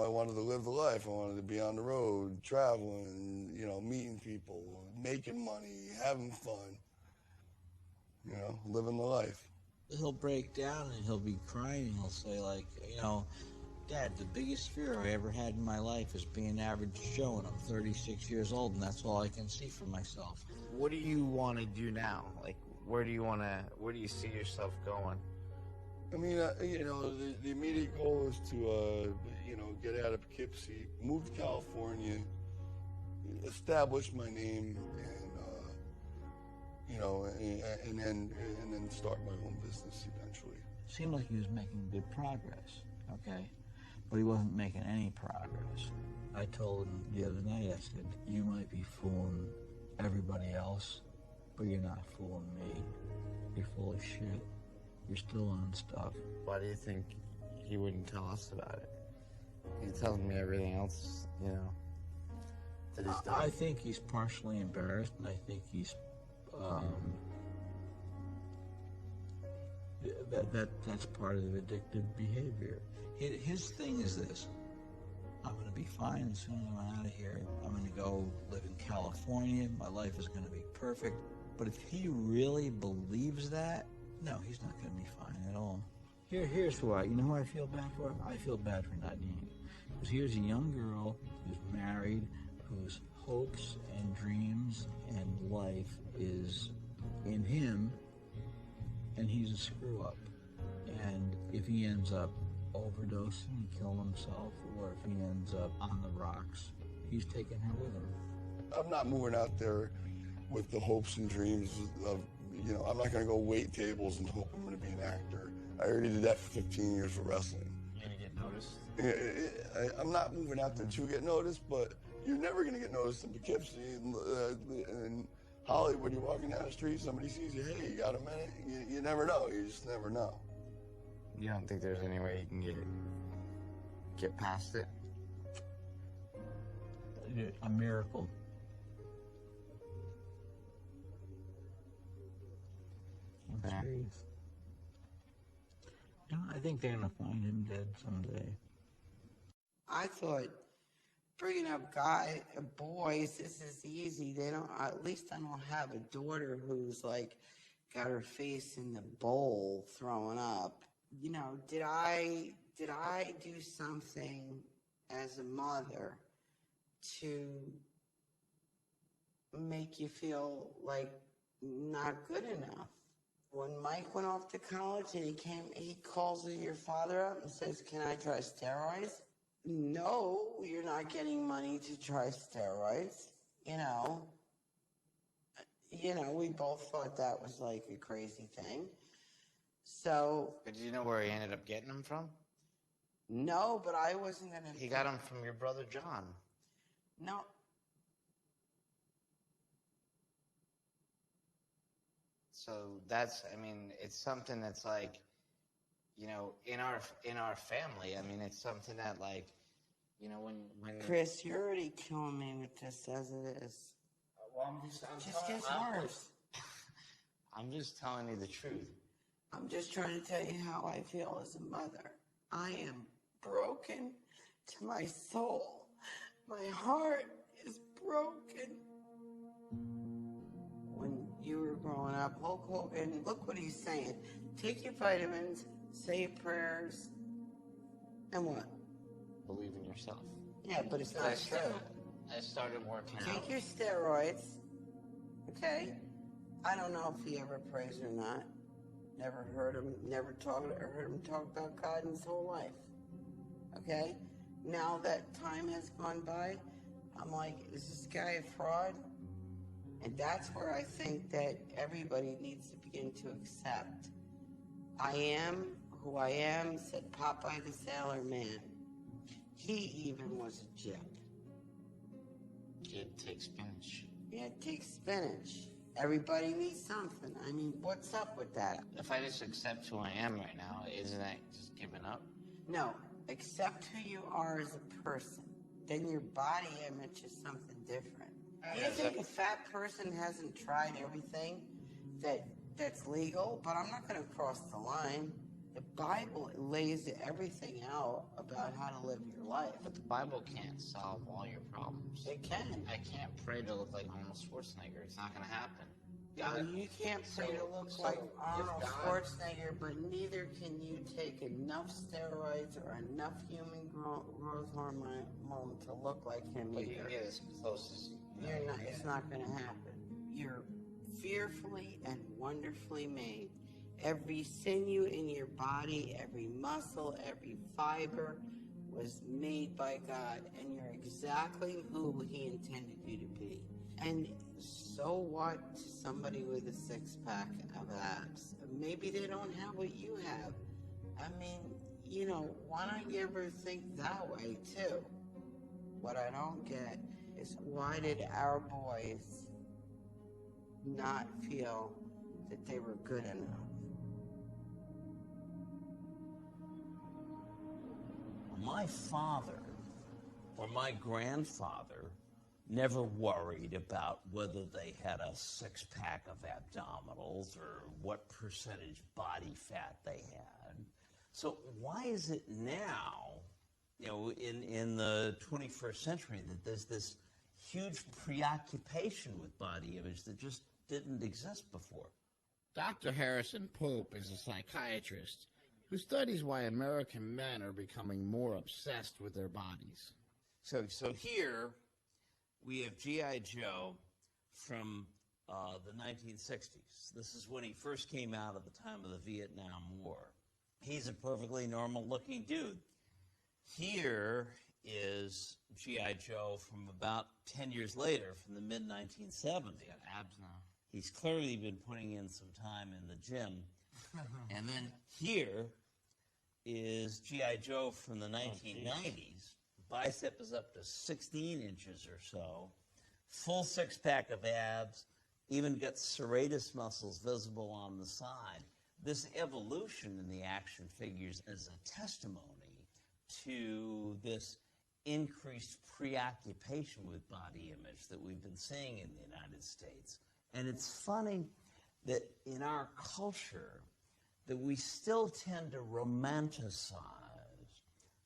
wanted to live the life. I wanted to be on the road, traveling, meeting people, making money, having fun, living the life. He'll break down and he'll be crying and he'll say Dad, the biggest fear I ever had in my life is being an average Joe, and I'm 36 years old, and that's all I can see for myself. What do you want to do now? Where do you see yourself going? I mean, the immediate goal is to, get out of Poughkeepsie, move to California, establish my name, you know, and then start my own business eventually. Seemed like he was making good progress, okay? But he wasn't making any progress. I told him the other night, I said, you might be fooling everybody else, but you're not fooling me. You're full of shit. You're still on stuff. Why do you think he wouldn't tell us about it? He tells me everything else, you know, that he's done. I think he's partially embarrassed, and I think he's, that's part of the addictive behavior. His thing is this: I'm going to be fine as soon as I'm out of here. I'm going to go live in California. My life is going to be perfect. But if he really believes that, no, he's not going to be fine at all. Here's why. You know who I feel bad for? I feel bad for Nadine. Because here's a young girl who's married, whose hopes and dreams and life is in him, and he's a screw-up. And if he ends up overdosing and killing himself, or if he ends up on the rocks, he's taking her with him. I'm not moving out there with the hopes and dreams of, you know, I'm not going to go wait tables and hope I'm going to be an actor. I already did that for 15 years for wrestling. You're going to get noticed? I'm not moving out there to get noticed, but you're never going to get noticed in Poughkeepsie and Hollywood. You're walking down the street, somebody sees you, hey, you got a minute? You never know. You just never know. You don't think there's any way you can get past it? A miracle. Yeah. You know, I think they're gonna find him dead someday. I thought bringing up boys, this is easy. They don't. At least I don't have a daughter who's like got her face in the bowl throwing up. You know, did I do something as a mother to make you feel like not good enough? When Mike went off to college and he calls your father up and says, "Can I try steroids?" No, you're not getting money to try steroids. You know, we both thought that was like a crazy thing. So. But do you know where he ended up getting them from? No, but I wasn't gonna. He got them from your brother John. No. So that's, I mean, it's something that's like, you know, in our family. I mean, it's something that, like, you know, when Chris, you're already killing me with this as it is. Well, I'm just gets worse. I'm just telling you the truth. I'm just trying to tell you how I feel as a mother. I am broken to my soul. My heart is broken. When you were growing up, Hulk Hogan, look what he's saying. Take your vitamins, say your prayers, and what? Believe in yourself. Yeah, but it's not true. I started working out. Take your steroids, okay? I don't know if he ever prays or not. Never heard him talk about God in his whole life. Okay? Now that time has gone by, I'm like, is this guy a fraud? And that's where I think that everybody needs to begin to accept. I am who I am, said Popeye the Sailor Man. He even was a gyp. Kid, take spinach. Yeah, take spinach. Everybody needs something. I mean, what's up with that? If I just accept who I am right now, isn't that just giving up? No, accept who you are as a person. Then your body image is something different. Do you think a fat person hasn't tried everything that's legal? But I'm not going to cross the line. The Bible lays everything out about how to live your life. But the Bible can't solve all your problems. It can. I can't pray to look like Arnold Schwarzenegger. It's not going to happen. You can't pray to look like Arnold Schwarzenegger, but neither can you take enough steroids or enough human growth hormone to look like him But either. you can get as close as You're not. It's not going to happen. You're fearfully and wonderfully made. Every sinew in your body, every muscle, every fiber was made by God, and you're exactly who He intended you to be. And so So what to somebody with a six-pack of abs? Maybe they don't have what you have. I mean, you know, why don't you ever think that way too? What I don't get is why did our boys not feel that they were good enough? My father or my grandfather never worried about whether they had a six-pack of abdominals or what percentage body fat they had. So why is it now, you know, in the 21st century that there's this huge preoccupation with body image that just didn't exist before? Dr. Harrison Pope is a psychiatrist who studies why American men are becoming more obsessed with their bodies. So here we have G.I. Joe from the 1960s. This is when he first came out at the time of the Vietnam War. He's a perfectly normal-looking dude. Here is G.I. Joe from about 10 years later, from the mid-1970s. He's got abs now. He's clearly been putting in some time in the gym. And then here is G.I. Joe from the 1990s. Bicep is up to 16 inches or so. Full six-pack of abs. Even got serratus muscles visible on the side. This evolution in the action figures is a testimony to this increased preoccupation with body image that we've been seeing in the United States. And it's funny that in our culture that we still tend to romanticize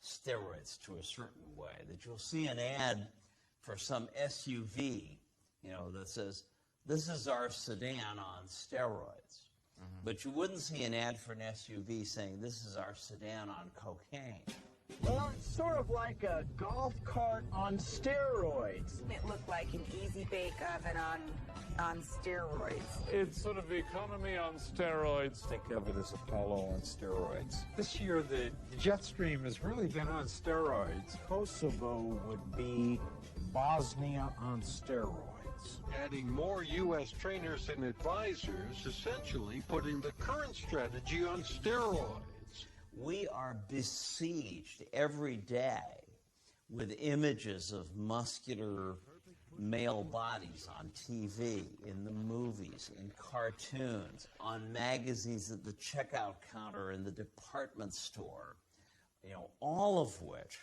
steroids to a certain way, that you'll see an ad for some SUV, you know, that says, this is our sedan on steroids. But you wouldn't see an ad for an SUV saying, this is our sedan on cocaine. Well, it's sort of like a golf cart on steroids. It looked like an easy bake oven on steroids. It's sort of economy on steroids. Think of it as Apollo on steroids. This year, the jet stream has really been on steroids. Kosovo would be Bosnia on steroids. Adding more U.S. trainers and advisors, essentially putting the current strategy on steroids. We are besieged every day with images of muscular male bodies on TV, in the movies, in cartoons, on magazines at the checkout counter in the department store, you know, all of which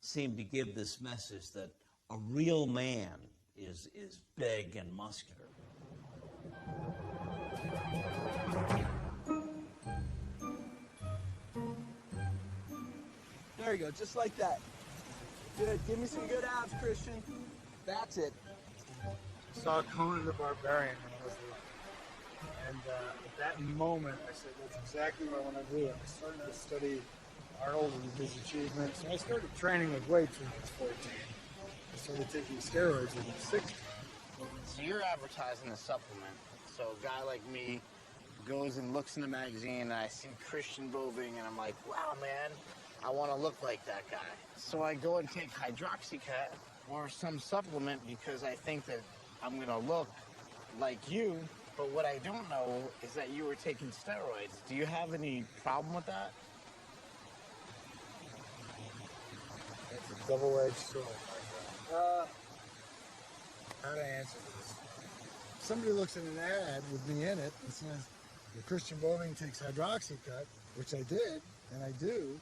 seem to give this message that a real man is big and muscular. There you go, just like that. Good, give me some good abs, Christian. That's it. I saw Conan the Barbarian when I was little. And at that moment, I said, that's exactly what I want to do. I started to study Arnold and his achievements. So I started training with weights when I was 14. I started taking steroids when I was 16. So you're advertising a supplement. So a guy like me goes and looks in the magazine and I see Christian Boving and I'm like, wow, man, I want to look like that guy. So I go and take hydroxycut or some supplement because I think that I'm going to look like you. But what I don't know is that you were taking steroids. Do you have any problem with that? That's a double-edged sword. How to answer this? Somebody looks at an ad with me in it and says, Christian Boving takes hydroxycut, which I did, and I do.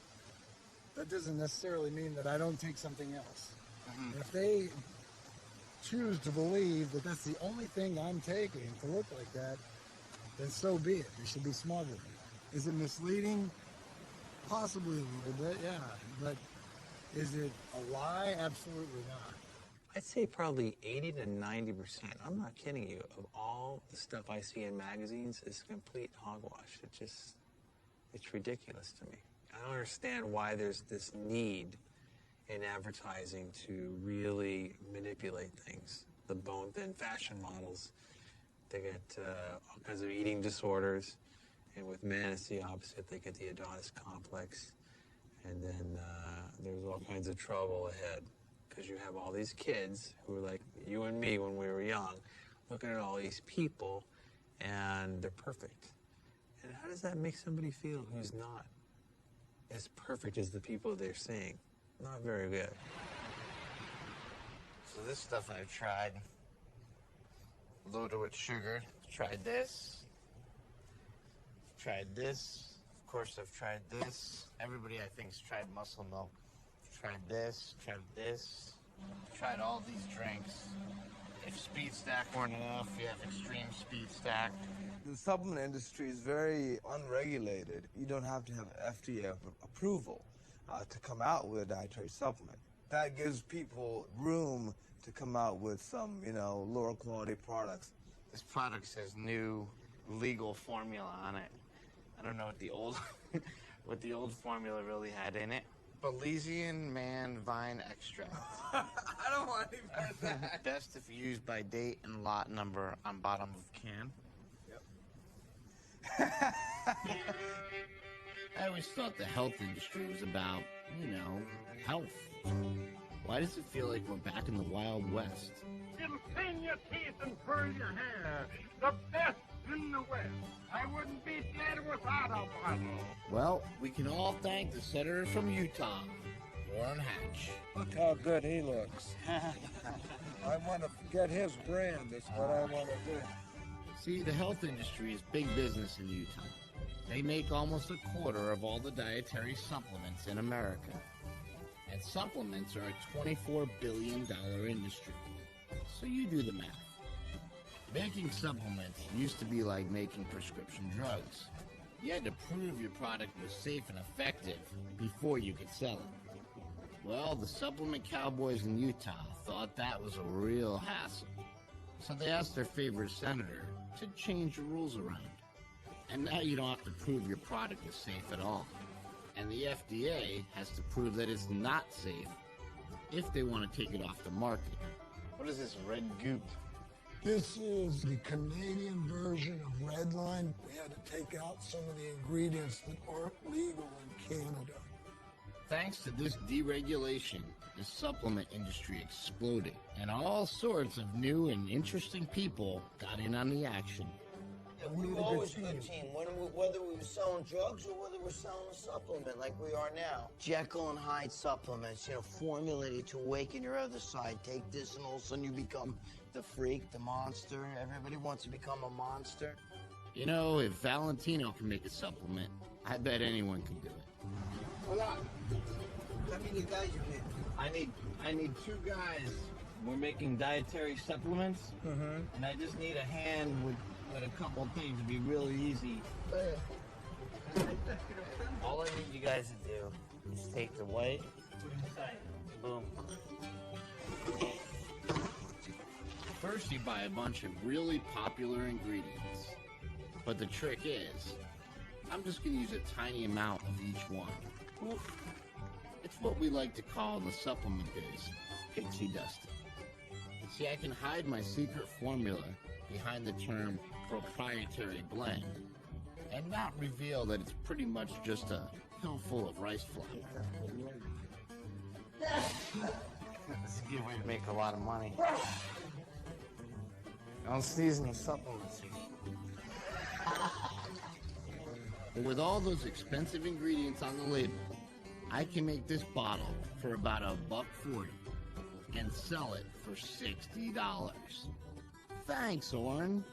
That doesn't necessarily mean that I don't take something else. And if they choose to believe that that's the only thing I'm taking to look like that, then so be it. They should be smarter than that. Is it misleading? Possibly a little bit, yeah. But is it a lie? Absolutely not. I'd say probably 80 to 90%. I'm not kidding you. Of all the stuff I see in magazines, is complete hogwash. It's ridiculous to me. I don't understand why there's this need in advertising to really manipulate things. The bone-thin fashion models, they get all kinds of eating disorders, and with men it's the opposite. They get the Adonis complex, and then there's all kinds of trouble ahead because you have all these kids who are like you and me when we were young, looking at all these people, and they're perfect. And how does that make somebody feel who's not as perfect as the people they're seeing? Not very good. So this stuff I've tried, loaded with sugar. Tried this. Tried this. Of course, I've tried this. Everybody, I think, has tried muscle milk. Tried this. Tried this. Tried all these drinks. If Speed Stack weren't enough, you have Extreme Speed Stack. The supplement industry is very unregulated. You don't have to have FDA approval to come out with a dietary supplement. That gives people room to come out with some, lower quality products. This product says new legal formula on it. I don't know what the old what the old formula really had in it. Belizean man vine extract. I don't want any part of that. Best if used by date and lot number on bottom of can. I always thought the health industry was about, health. Why does it feel like we're back in the Wild West? It'll clean your teeth and curl your hair. The best in the West. I wouldn't be dead without a bottle. Well, we can all thank the senator from Utah, Orrin Hatch. Look how good he looks. I want to get his brand. That's what I want to do. See, the health industry is big business in Utah. They make almost a quarter of all the dietary supplements in America. And supplements are a $24 billion industry. So you do the math. Making supplements used to be like making prescription drugs. You had to prove your product was safe and effective before you could sell it. Well, the supplement cowboys in Utah thought that was a real hassle. So they asked their favorite senator to change the rules around. And now you don't have to prove your product is safe at all. And the FDA has to prove that it's not safe if they want to take it off the market. What is this red goop? This is the Canadian version of Redline. We had to take out some of the ingredients that aren't legal in Canada. Thanks to this deregulation, the supplement industry exploded, and all sorts of new and interesting people got in on the action. We were always a good team, whether we were selling drugs or whether we're selling a supplement like we are now. Jekyll and Hyde supplements, formulated to awaken your other side. Take this and all of a sudden you become the freak, the monster. Everybody wants to become a monster. If Valentino can make a supplement, I bet anyone can do it. Hold on. How many guys you need? I need 2 guys. We're making dietary supplements, and I just need a hand with a couple things. It'd be really easy. All I need you guys to do is take the white, boom. First, you buy a bunch of really popular ingredients. But the trick is, I'm just going to use a tiny amount of each one. It's what we like to call in the supplement biz, pixie dusting. See, I can hide my secret formula behind the term proprietary blend and not reveal that it's pretty much just a pill full of rice flour. It's a good way to make a lot of money. Don't season the supplements. But with all those expensive ingredients on the label, I can make this bottle for about $1.40 and sell it for $60. Thanks, Orrin.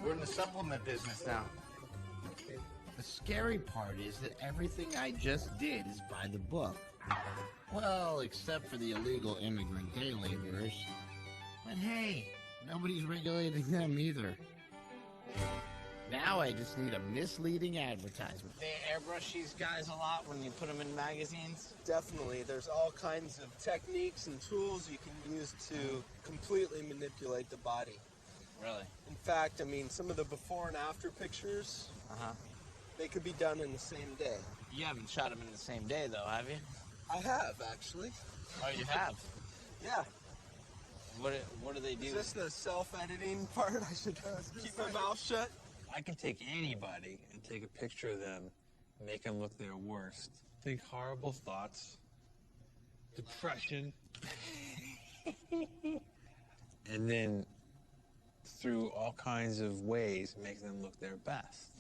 We're in the supplement business now. The scary part is that everything I just did is by the book. Well, except for the illegal immigrant day laborers. But hey, nobody's regulating them either. Now I just need a misleading advertisement. They airbrush these guys a lot when you put them in magazines? Definitely. There's all kinds of techniques and tools you can use to completely manipulate the body. Really? In fact, some of the before and after pictures, they could be done in the same day. You haven't shot them in the same day, though, have you? I have, actually. Oh, you have? Yeah. What do they do? Is this the self-editing part? I should keep my mouth shut? I can take anybody and take a picture of them, make them look their worst. Think horrible thoughts, depression, and then through all kinds of ways to make them look their best.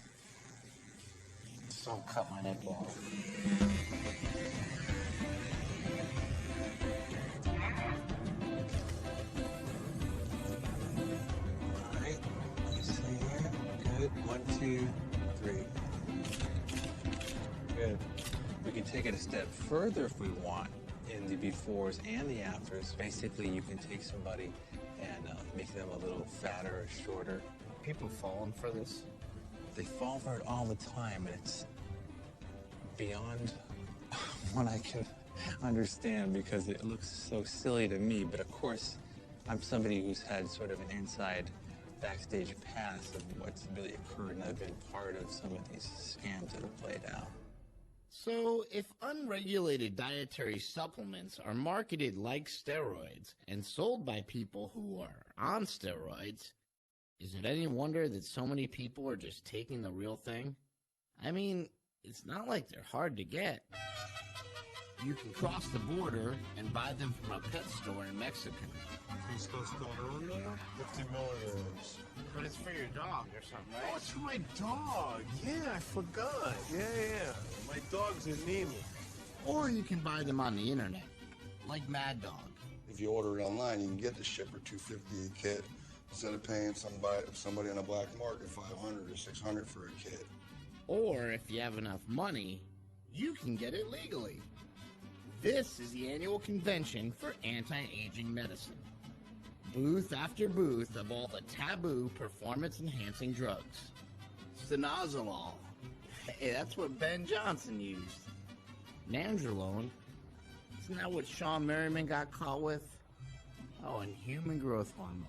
Just don't cut my nipple off. All right, you see here? Good. 1, 2, 3. Good. We can take it a step further if we want in the befores and the afters. Basically, you can take somebody and make them a little fatter or shorter. People falling for this? They fall for it all the time, and it's beyond what I can understand because it looks so silly to me. But of course, I'm somebody who's had sort of an inside backstage pass of what's really occurred, and I've been part of some of these scams that have played out. So, if unregulated dietary supplements are marketed like steroids and sold by people who are on steroids, is it any wonder that so many people are just taking the real thing? I mean, it's not like they're hard to get. You can cross the border and buy them from a pet store in Mexico. 50 milligrams. But it's for your dog or something, right? Oh, it's for my dog. Yeah, I forgot. Yeah. My dog's anemic. Or you can buy them on the internet, like Mad Dog. If you order it online, you can get the shipper $250 a kit instead of paying somebody on the black market $500 or $600 for a kit. Or if you have enough money, you can get it legally. This is the annual convention for anti-aging medicine. Booth after booth of all the taboo performance-enhancing drugs. Stanozolol. Hey, that's what Ben Johnson used. Nandrolone. Isn't that what Sean Merriman got caught with? Oh, and human growth hormone.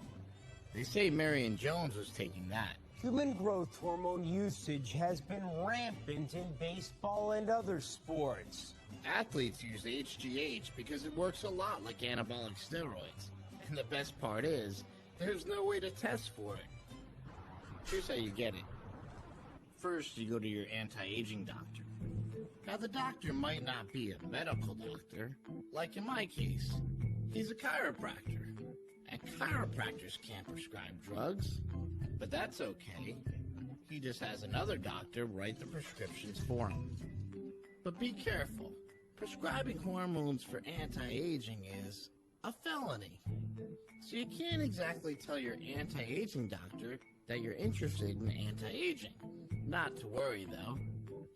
They say Marion Jones was taking that. Human growth hormone usage has been rampant in baseball and other sports. Athletes use HGH because it works a lot like anabolic steroids. And the best part is, there's no way to test for it. Here's how you get it. First, you go to your anti-aging doctor. Now, the doctor might not be a medical doctor, like in my case. He's a chiropractor. And chiropractors can't prescribe drugs. But that's okay. He just has another doctor write the prescriptions for him. But be careful. Prescribing hormones for anti-aging is a felony. So you can't exactly tell your anti-aging doctor that you're interested in anti-aging. Not to worry, though.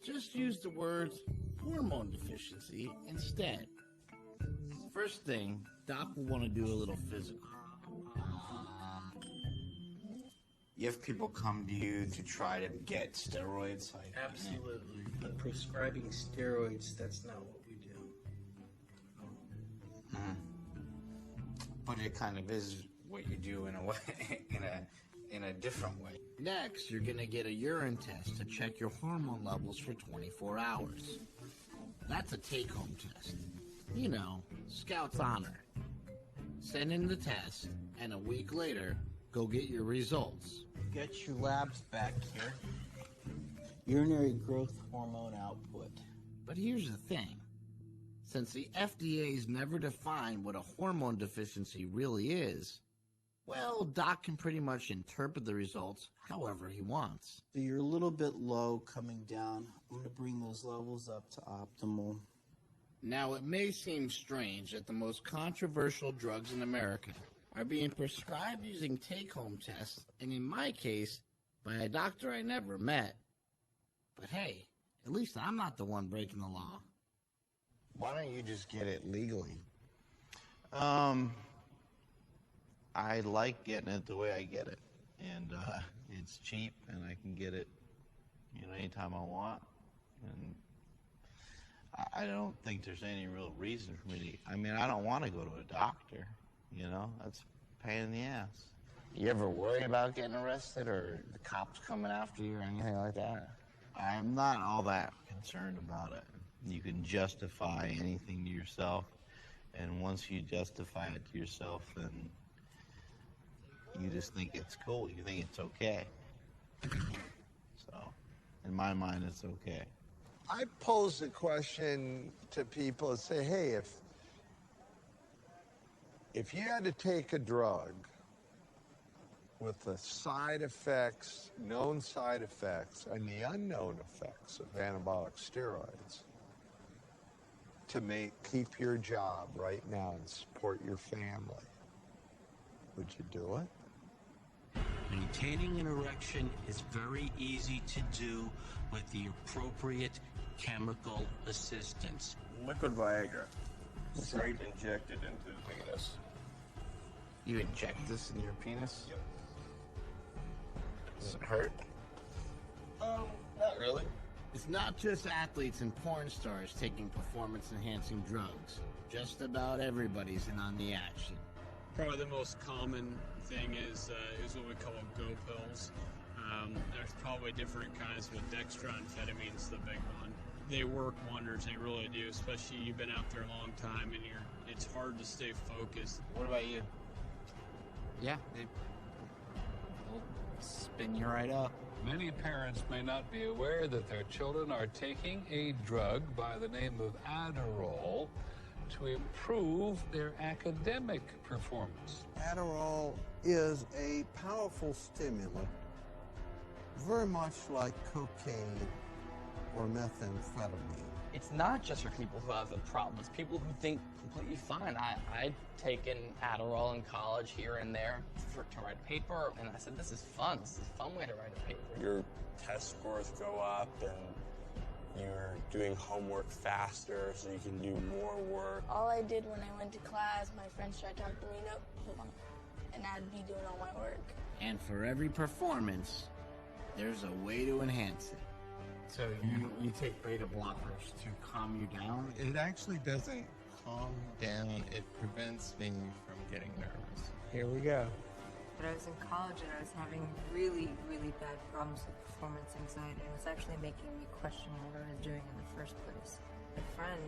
Just use the words hormone deficiency instead. First thing, doc will want to do a little physical. You have people come to you to try to get steroids? Absolutely. But prescribing steroids, that's not what we do. But it kind of is what you do in a way, in a different way. Next, you're going to get a urine test to check your hormone levels for 24 hours. That's a take-home test. You know, Scout's honor. Send in the test, and a week later, go get your results. Get your labs back here. Urinary growth hormone output. But here's the thing. Since the FDA's never defined what a hormone deficiency really is, well, Doc can pretty much interpret the results however he wants. So you're a little bit low coming down. I'm going to bring those levels up to optimal. Now, it may seem strange that the most controversial drugs in America are being prescribed using take-home tests, and in my case, by a doctor I never met. But hey, at least I'm not the one breaking the law. Why don't you just get it legally? I like getting it the way I get it. And it's cheap, and I can get it, anytime I want. And I don't think there's any real reason for me to, I don't want to go to a doctor, that's a pain in the ass. You ever worry about getting arrested or the cops coming after you or anything like that? I'm not all that concerned about it. You can justify anything to yourself, and once you justify it to yourself, then you just think it's cool. You think it's okay. So, in my mind, it's okay. I pose the question to people and say, hey, if you had to take a drug with the side effects, known side effects, and the unknown effects of anabolic steroids to keep your job right now and support your family, would you do it? Maintaining an erection is very easy to do with the appropriate chemical assistance. Liquid Viagra, straight injected into the penis. You inject this in your penis? Yep. Does it hurt? Not really. It's not just athletes and porn stars taking performance-enhancing drugs. Just about everybody's in on the action. Probably the most common thing is what we call go pills. There's probably different kinds, but dextroamphetamine's the big one. They work wonders, they really do, especially you've been out there a long time and it's hard to stay focused. What about you? Yeah, it'll spin you right up. Many parents may not be aware that their children are taking a drug by the name of Adderall to improve their academic performance. Adderall is a powerful stimulant, very much like cocaine or methamphetamine. It's not just for people who have a problem. It's people who think completely fine. I'd taken Adderall in college here and there to write a paper, and I said, this is fun. This is a fun way to write a paper. Your test scores go up and you're doing homework faster so you can do more work. All I did when I went to class, my friends tried to talk to me, nope, hold on. And I'd be doing all my work. And for every performance, there's a way to enhance it. So you take beta blockers to calm you down? It actually doesn't calm you down. It prevents me from getting nervous. Here we go. But I was in college and I was having really, really bad problems with performance anxiety. It was actually making me question what I was doing in the first place. My friend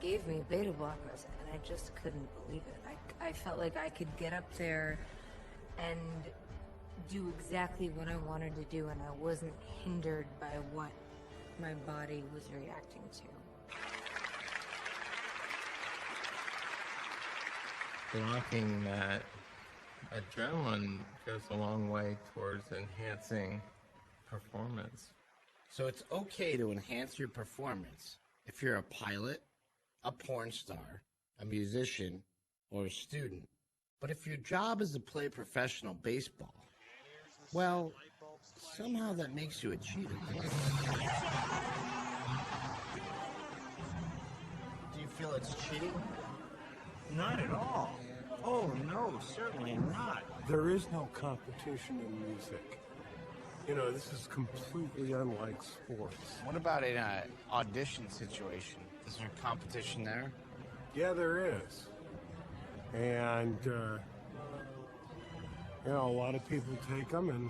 gave me beta blockers and I just couldn't believe it. I felt like I could get up there and do exactly what I wanted to do, and I wasn't hindered by what my body was reacting to. Blocking that adrenaline goes a long way towards enhancing performance. So it's okay to enhance your performance if you're a pilot, a porn star, a musician, or a student. But if your job is to play professional baseball, well, somehow that makes you a cheater. Do you feel it's cheating? Not at all. Oh, no, certainly not. There is no competition in music. You know, this is completely unlike sports. What about in an audition situation? Is there competition there? Yeah, there is. And, you know, a lot of people take them, and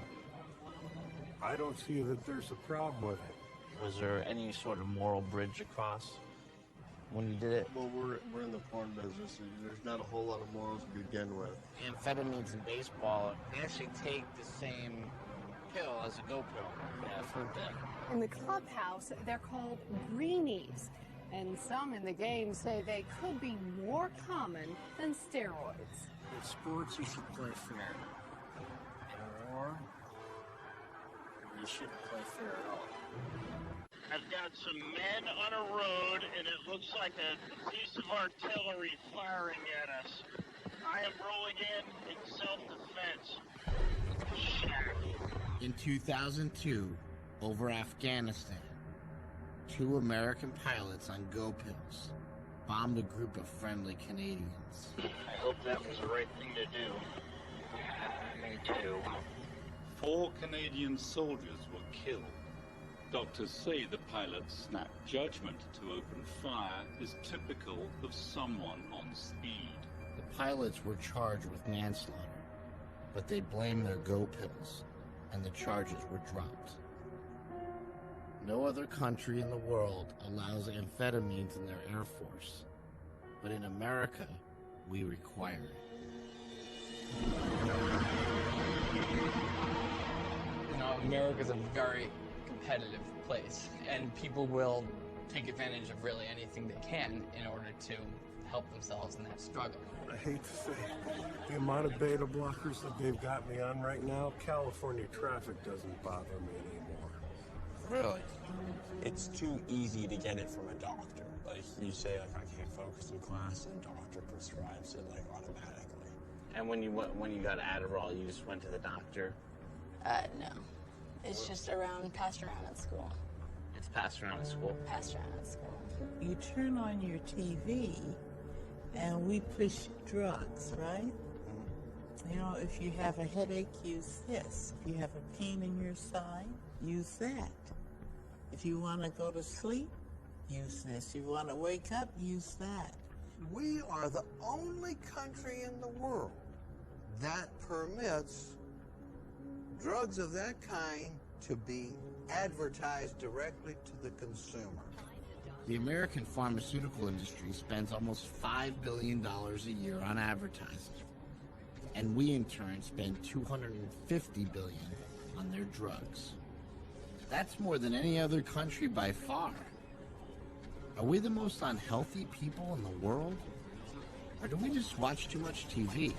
I don't see that there's a problem with it. Was there any sort of moral bridge across when you did it? Well, we're in the porn business, and there's not a whole lot of morals to begin with. Amphetamines in baseball, they actually take the same pill as a go pill. Yeah, I've heard that. In the clubhouse, they're called greenies. And some in the game say they could be more common than steroids. In sports, you should play fair. In war, you shouldn't play fair at all. I've got some men on a road, and it looks like a piece of artillery firing at us. I am rolling in self-defense. In 2002, over Afghanistan, 2 American pilots on go pills bombed a group of friendly Canadians. I hope that was the right thing to do. Me too. 4 Canadian soldiers were killed. Doctors say the pilot's snap judgment to open fire is typical of someone on speed. The pilots were charged with manslaughter, but they blamed their go pills, and the charges were dropped. No other country in the world allows amphetamines in their Air Force, but in America, we require it. You know, America's a very competitive place, and people will take advantage of really anything they can in order to help themselves in that struggle. I hate to say it, the amount of beta blockers that they've got me on right now, California traffic doesn't bother me anymore. Really? It's too easy to get it from a doctor. Like, you say, like, I can't focus in class, and the doctor prescribes it, like, automatically. And when you got Adderall, you just went to the doctor? No. It's just passed around at school. It's passed around at school? Passed around at school. You turn on your TV and we push drugs, right? You know, if you have a headache, use this. If you have a pain in your side, use that. If you want to go to sleep, use this. If you want to wake up, use that. We are the only country in the world that permits drugs of that kind to be advertised directly to the consumer. The American pharmaceutical industry spends almost $5 billion a year on advertising. And we in turn spend $250 billion on their drugs. That's more than any other country by far. Are we the most unhealthy people in the world? Or do we just watch too much TV?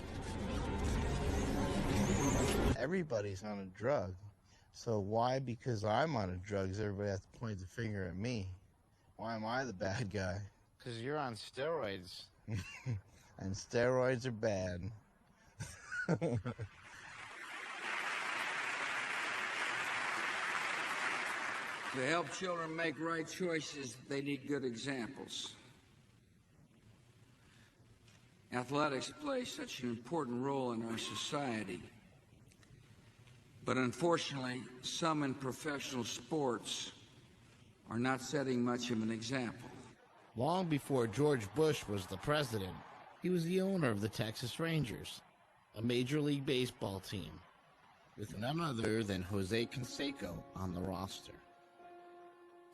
Everybody's on a drug. So why, because I'm on a drug, does everybody have to point the finger at me? Why am I the bad guy? Because you're on steroids. And steroids are bad. To help children make right choices, they need good examples. Athletics play such an important role in our society. But unfortunately, some in professional sports are not setting much of an example. Long before George Bush was the president, he was the owner of the Texas Rangers, a Major League Baseball team, with none other than Jose Canseco on the roster.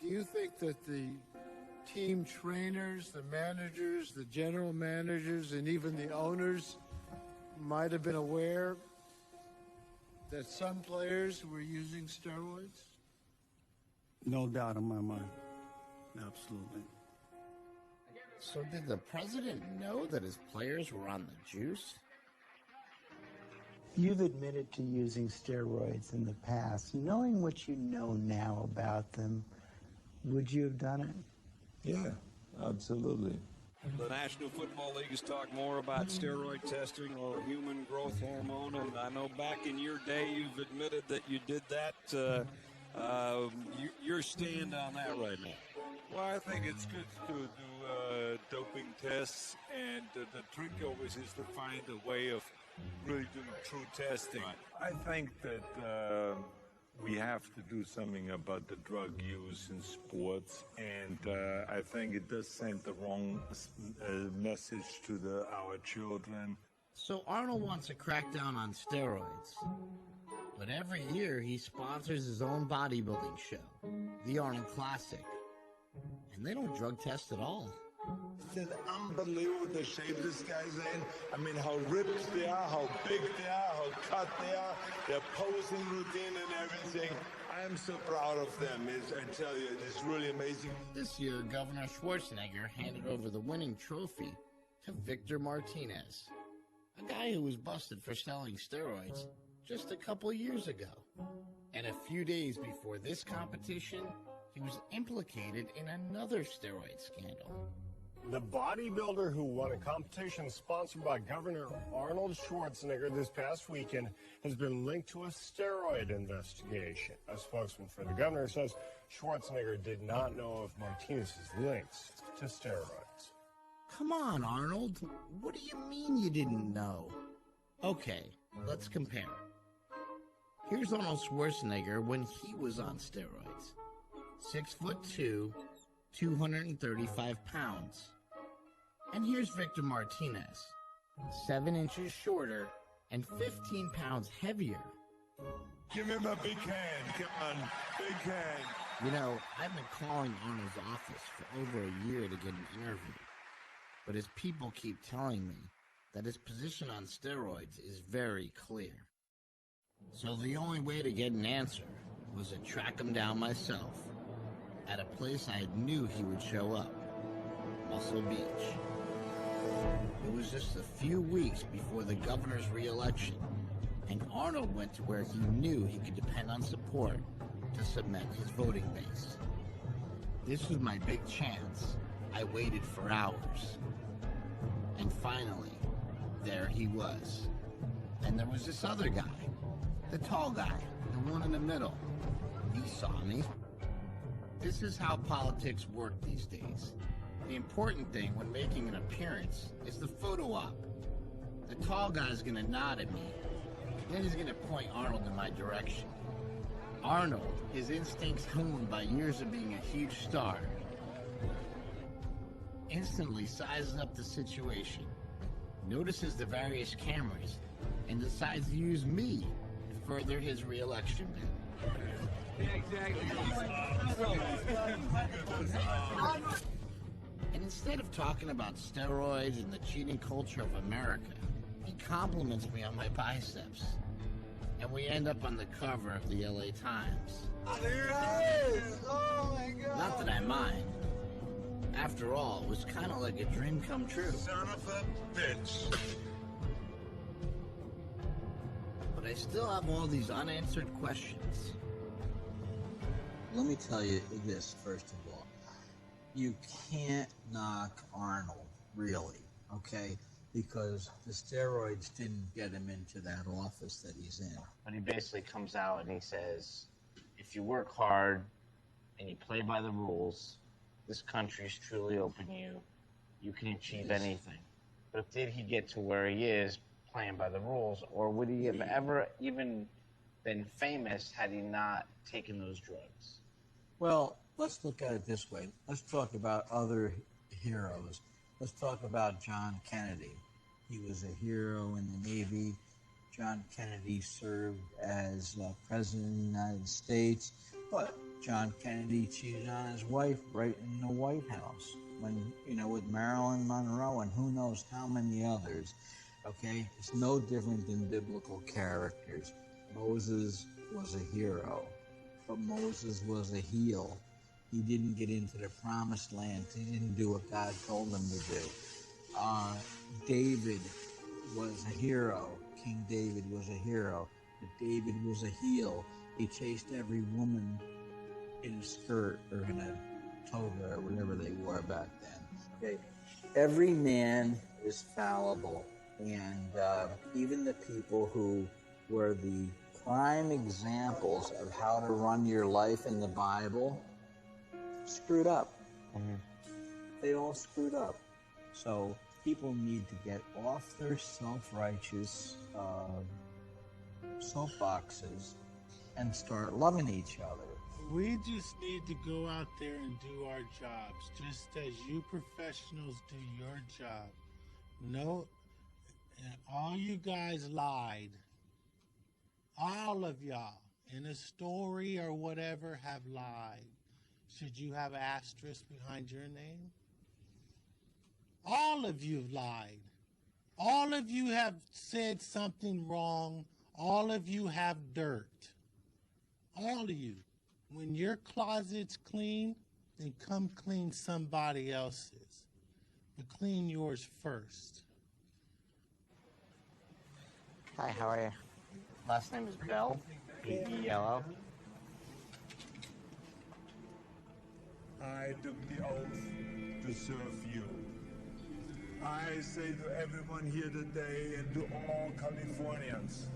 Do you think that the team trainers, the managers, the general managers, and even the owners might have been aware that some players were using steroids? No doubt in my mind. Absolutely. So did the president know that his players were on the juice? You've admitted to using steroids in the past. Knowing what you know now about them, would you have done it? Yeah, absolutely. The National Football League has talked more about steroid testing or human growth hormone, and I know back in your day you've admitted that you did that. Your stand on that right now? Well, I think it's good to do doping tests, and the trick always is to find a way of really doing true testing. I think that we have to do something about the drug use in sports, and I think it does send the wrong message to our children. So Arnold wants to crack down on steroids. But every year he sponsors his own bodybuilding show, the Arnold Classic. And they don't drug test at all. It's unbelievable the shape this guy's in. I mean, how ripped they are, how big they are, how cut they are, their posing routine and everything. I'm so proud of them. I tell you, it's really amazing. This year, Governor Schwarzenegger handed over the winning trophy to Victor Martinez, a guy who was busted for selling steroids just a couple years ago. And a few days before this competition, he was implicated in another steroid scandal. The bodybuilder who won a competition sponsored by Governor Arnold Schwarzenegger this past weekend has been linked to a steroid investigation. A spokesman for the governor says Schwarzenegger did not know of Martinez's links to steroids. Come on, Arnold. What do you mean you didn't know? Okay, let's compare. Here's Arnold Schwarzenegger when he was on steroids. 6'2", 235 pounds. And here's Victor Martinez, 7 inches shorter and 15 pounds heavier. Give him a big hand. Come on, big hand. You know, I've been calling Arnold's office for over a year to get an interview. But his people keep telling me that his position on steroids is very clear. So the only way to get an answer was to track him down myself at a place I knew he would show up, Muscle Beach. It was just a few weeks before the governor's re-election, and Arnold went to where he knew he could depend on support to cement his voting base. This was my big chance. I waited for hours. And finally, there he was. And there was this other guy, the tall guy, the one in the middle. He saw me. This is how politics work these days. The important thing when making an appearance is the photo op. The tall guy's gonna nod at me. Then he's gonna point Arnold in my direction. Arnold, his instincts honed by years of being a huge star, instantly sizes up the situation, notices the various cameras, and decides to use me to further his re-election bid. Yeah, exactly. And instead of talking about steroids and the cheating culture of America, he compliments me on my biceps. And we end up on the cover of the LA Times. There it is! Oh my God! Not that I mind. After all, it was kind of like a dream come true. Son of a bitch! But I still have all these unanswered questions. Let me tell you this, first of all. You can't knock Arnold, really, okay? Because the steroids didn't get him into that office that he's in. But he basically comes out and he says, if you work hard and you play by the rules, this country's truly open to you. You can achieve anything. But did he get to where he is playing by the rules, or would he have ever even been famous had he not taken those drugs? Well, let's look at it this way. Let's talk about other heroes. Let's talk about John Kennedy. He was a hero in the Navy. John Kennedy served as President of the United States, but John Kennedy cheated on his wife right in the White House when, with Marilyn Monroe and who knows how many others, okay? It's no different than biblical characters. Moses was a hero, but Moses was a heel. He didn't get into the promised land. He didn't do what God told him to do. David was a hero. King David was a hero, but David was a heel. He chased every woman in a skirt or in a toga or whatever they wore back then. Okay, every man is fallible, and even the people who were the prime examples of how to run your life in the Bible screwed up. They all screwed up. So people need to get off their self-righteous soapboxes and start loving each other. We just need to go out there and do our jobs, just as you professionals do your job. No, all you guys lied. All of y'all, in a story or whatever, have lied. Should you have asterisk behind your name? All of you have lied. All of you have said something wrong. All of you have dirt. All of you. When your closet's clean, then come clean somebody else's. But clean yours first. Hi, how are you? Last name is Bell. B-E-L-L. I took the oath to serve you. I say to everyone here today and to all Californians,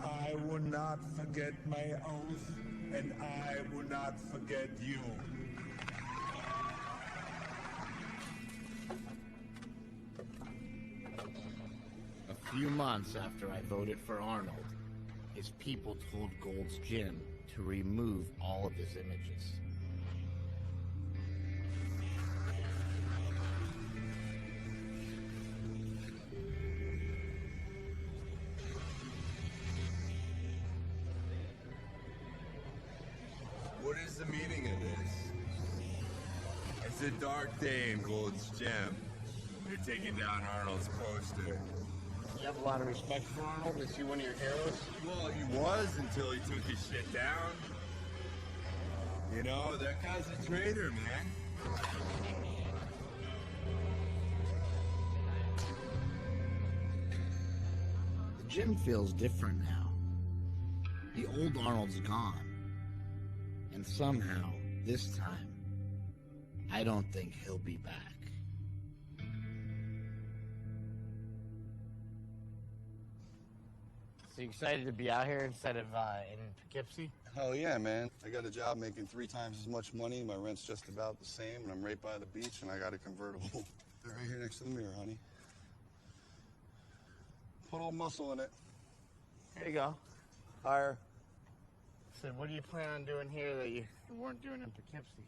I will not forget my oath, and I will not forget you. A few months after I voted for Arnold, his people told Gold's Gym to remove all of his images. What is the meaning of this? It's a dark day in Gold's Gym. They're taking down Arnold's poster. You have a lot of respect for Arnold? Is he one of your heroes? Well, he was until he took his shit down. You know, that guy's a traitor, man. gym feels different now. The old Arnold's gone. And somehow, this time, I don't think he'll be back. So you excited to be out here instead of in Poughkeepsie? Hell yeah, man. I got a job making 3 times as much money. My rent's just about the same, and I'm right by the beach, and I got a convertible. They're right here next to the mirror, honey. Put a little muscle in it. There you go. Higher. So what do you plan on doing here that you weren't doing in Poughkeepsie?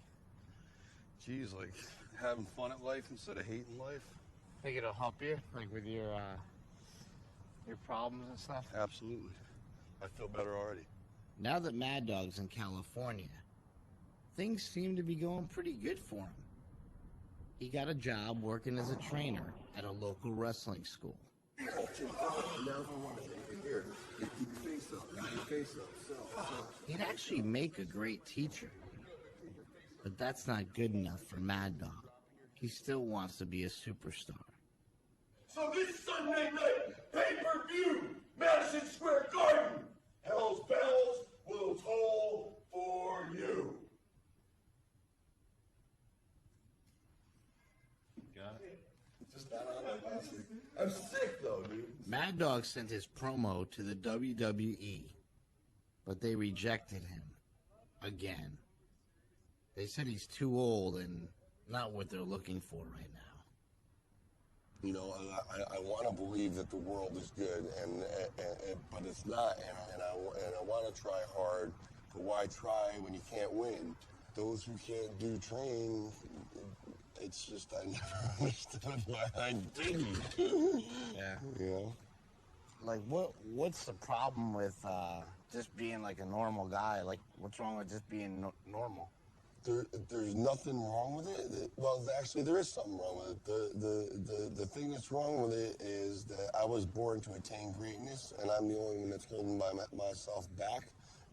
Geez, like having fun at life instead of hating life. Think it'll help you, like with your problems and stuff? Absolutely. I feel better already. Now that Mad Dog's in California, things seem to be going pretty good for him. He got a job working as a trainer at a local wrestling school. He'd actually make a great teacher. But that's not good enough for Mad Dog. He still wants to be a superstar. So this Sunday night, pay-per-view, Madison Square Garden, Hell's Bells will toll for you. Got it? Just not on that last week. I'm sick though, dude. Mad Dog sent his promo to the WWE, but they rejected him again. They said he's too old and not what they're looking for right now. You know, I want to believe that the world is good, but it's not, and I want to try hard, but why try when you can't win? Those who can't do train, it's just, I never understood why I didn't. Yeah. You know? Like, what's the problem with just being like a normal guy? Like, what's wrong with just being normal? There's nothing wrong with it. Well, actually, there is something wrong with it. The thing that's wrong with it is that I was born to attain greatness, and I'm the only one that's holding myself back,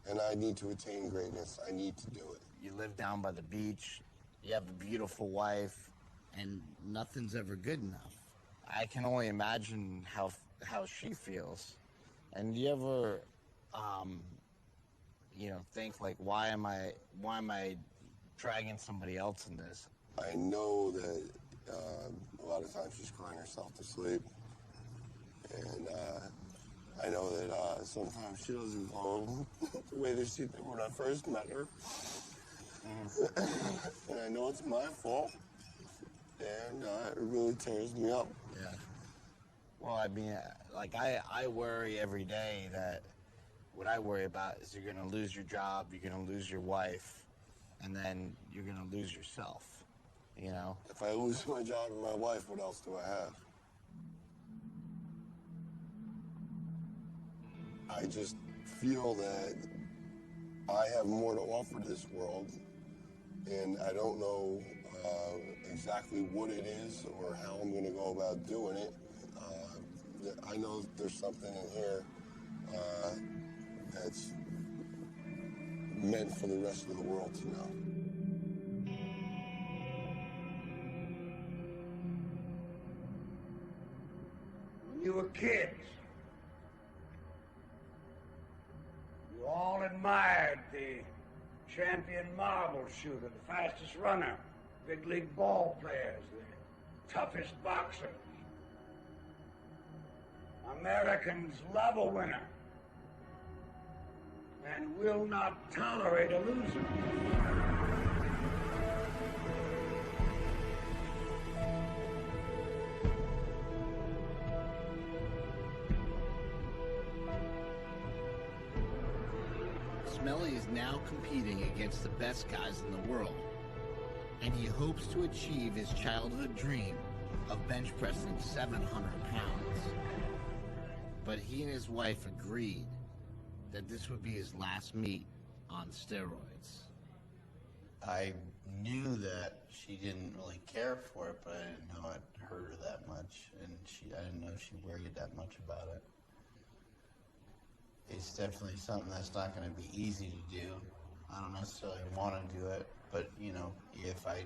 and I need to attain greatness. I need to do it. You live down by the beach. You have a beautiful wife. And nothing's ever good enough. I can only imagine how she feels. And do you ever, think like, why am I dragging somebody else in this? I know that a lot of times she's crying herself to sleep, and I know that sometimes she doesn't go the way that she did when I first met her, and I know it's my fault, and it really tears me up. Yeah. Well, I mean, like I worry every day that what I worry about is you're going to lose your job, you're going to lose your wife, and then you're going to lose yourself, you know? If I lose my job and my wife, what else do I have? I just feel that I have more to offer this world, and I don't know exactly what it is or how I'm going to go about doing it. I know there's something in here that's meant for the rest of the world to know. When you were kids, you all admired the champion marble shooter, the fastest runner, big league ball players, the toughest boxers. Americans love a winner and will not tolerate a loser. Smelly is now competing against the best guys in the world, and he hopes to achieve his childhood dream of bench pressing 700 pounds. But he and his wife agreed that this would be his last meet on steroids. I knew that she didn't really care for it, but I didn't know it hurt her that much, and I didn't know she worried that much about it. It's definitely something that's not going to be easy to do. I don't necessarily want to do it, but, if I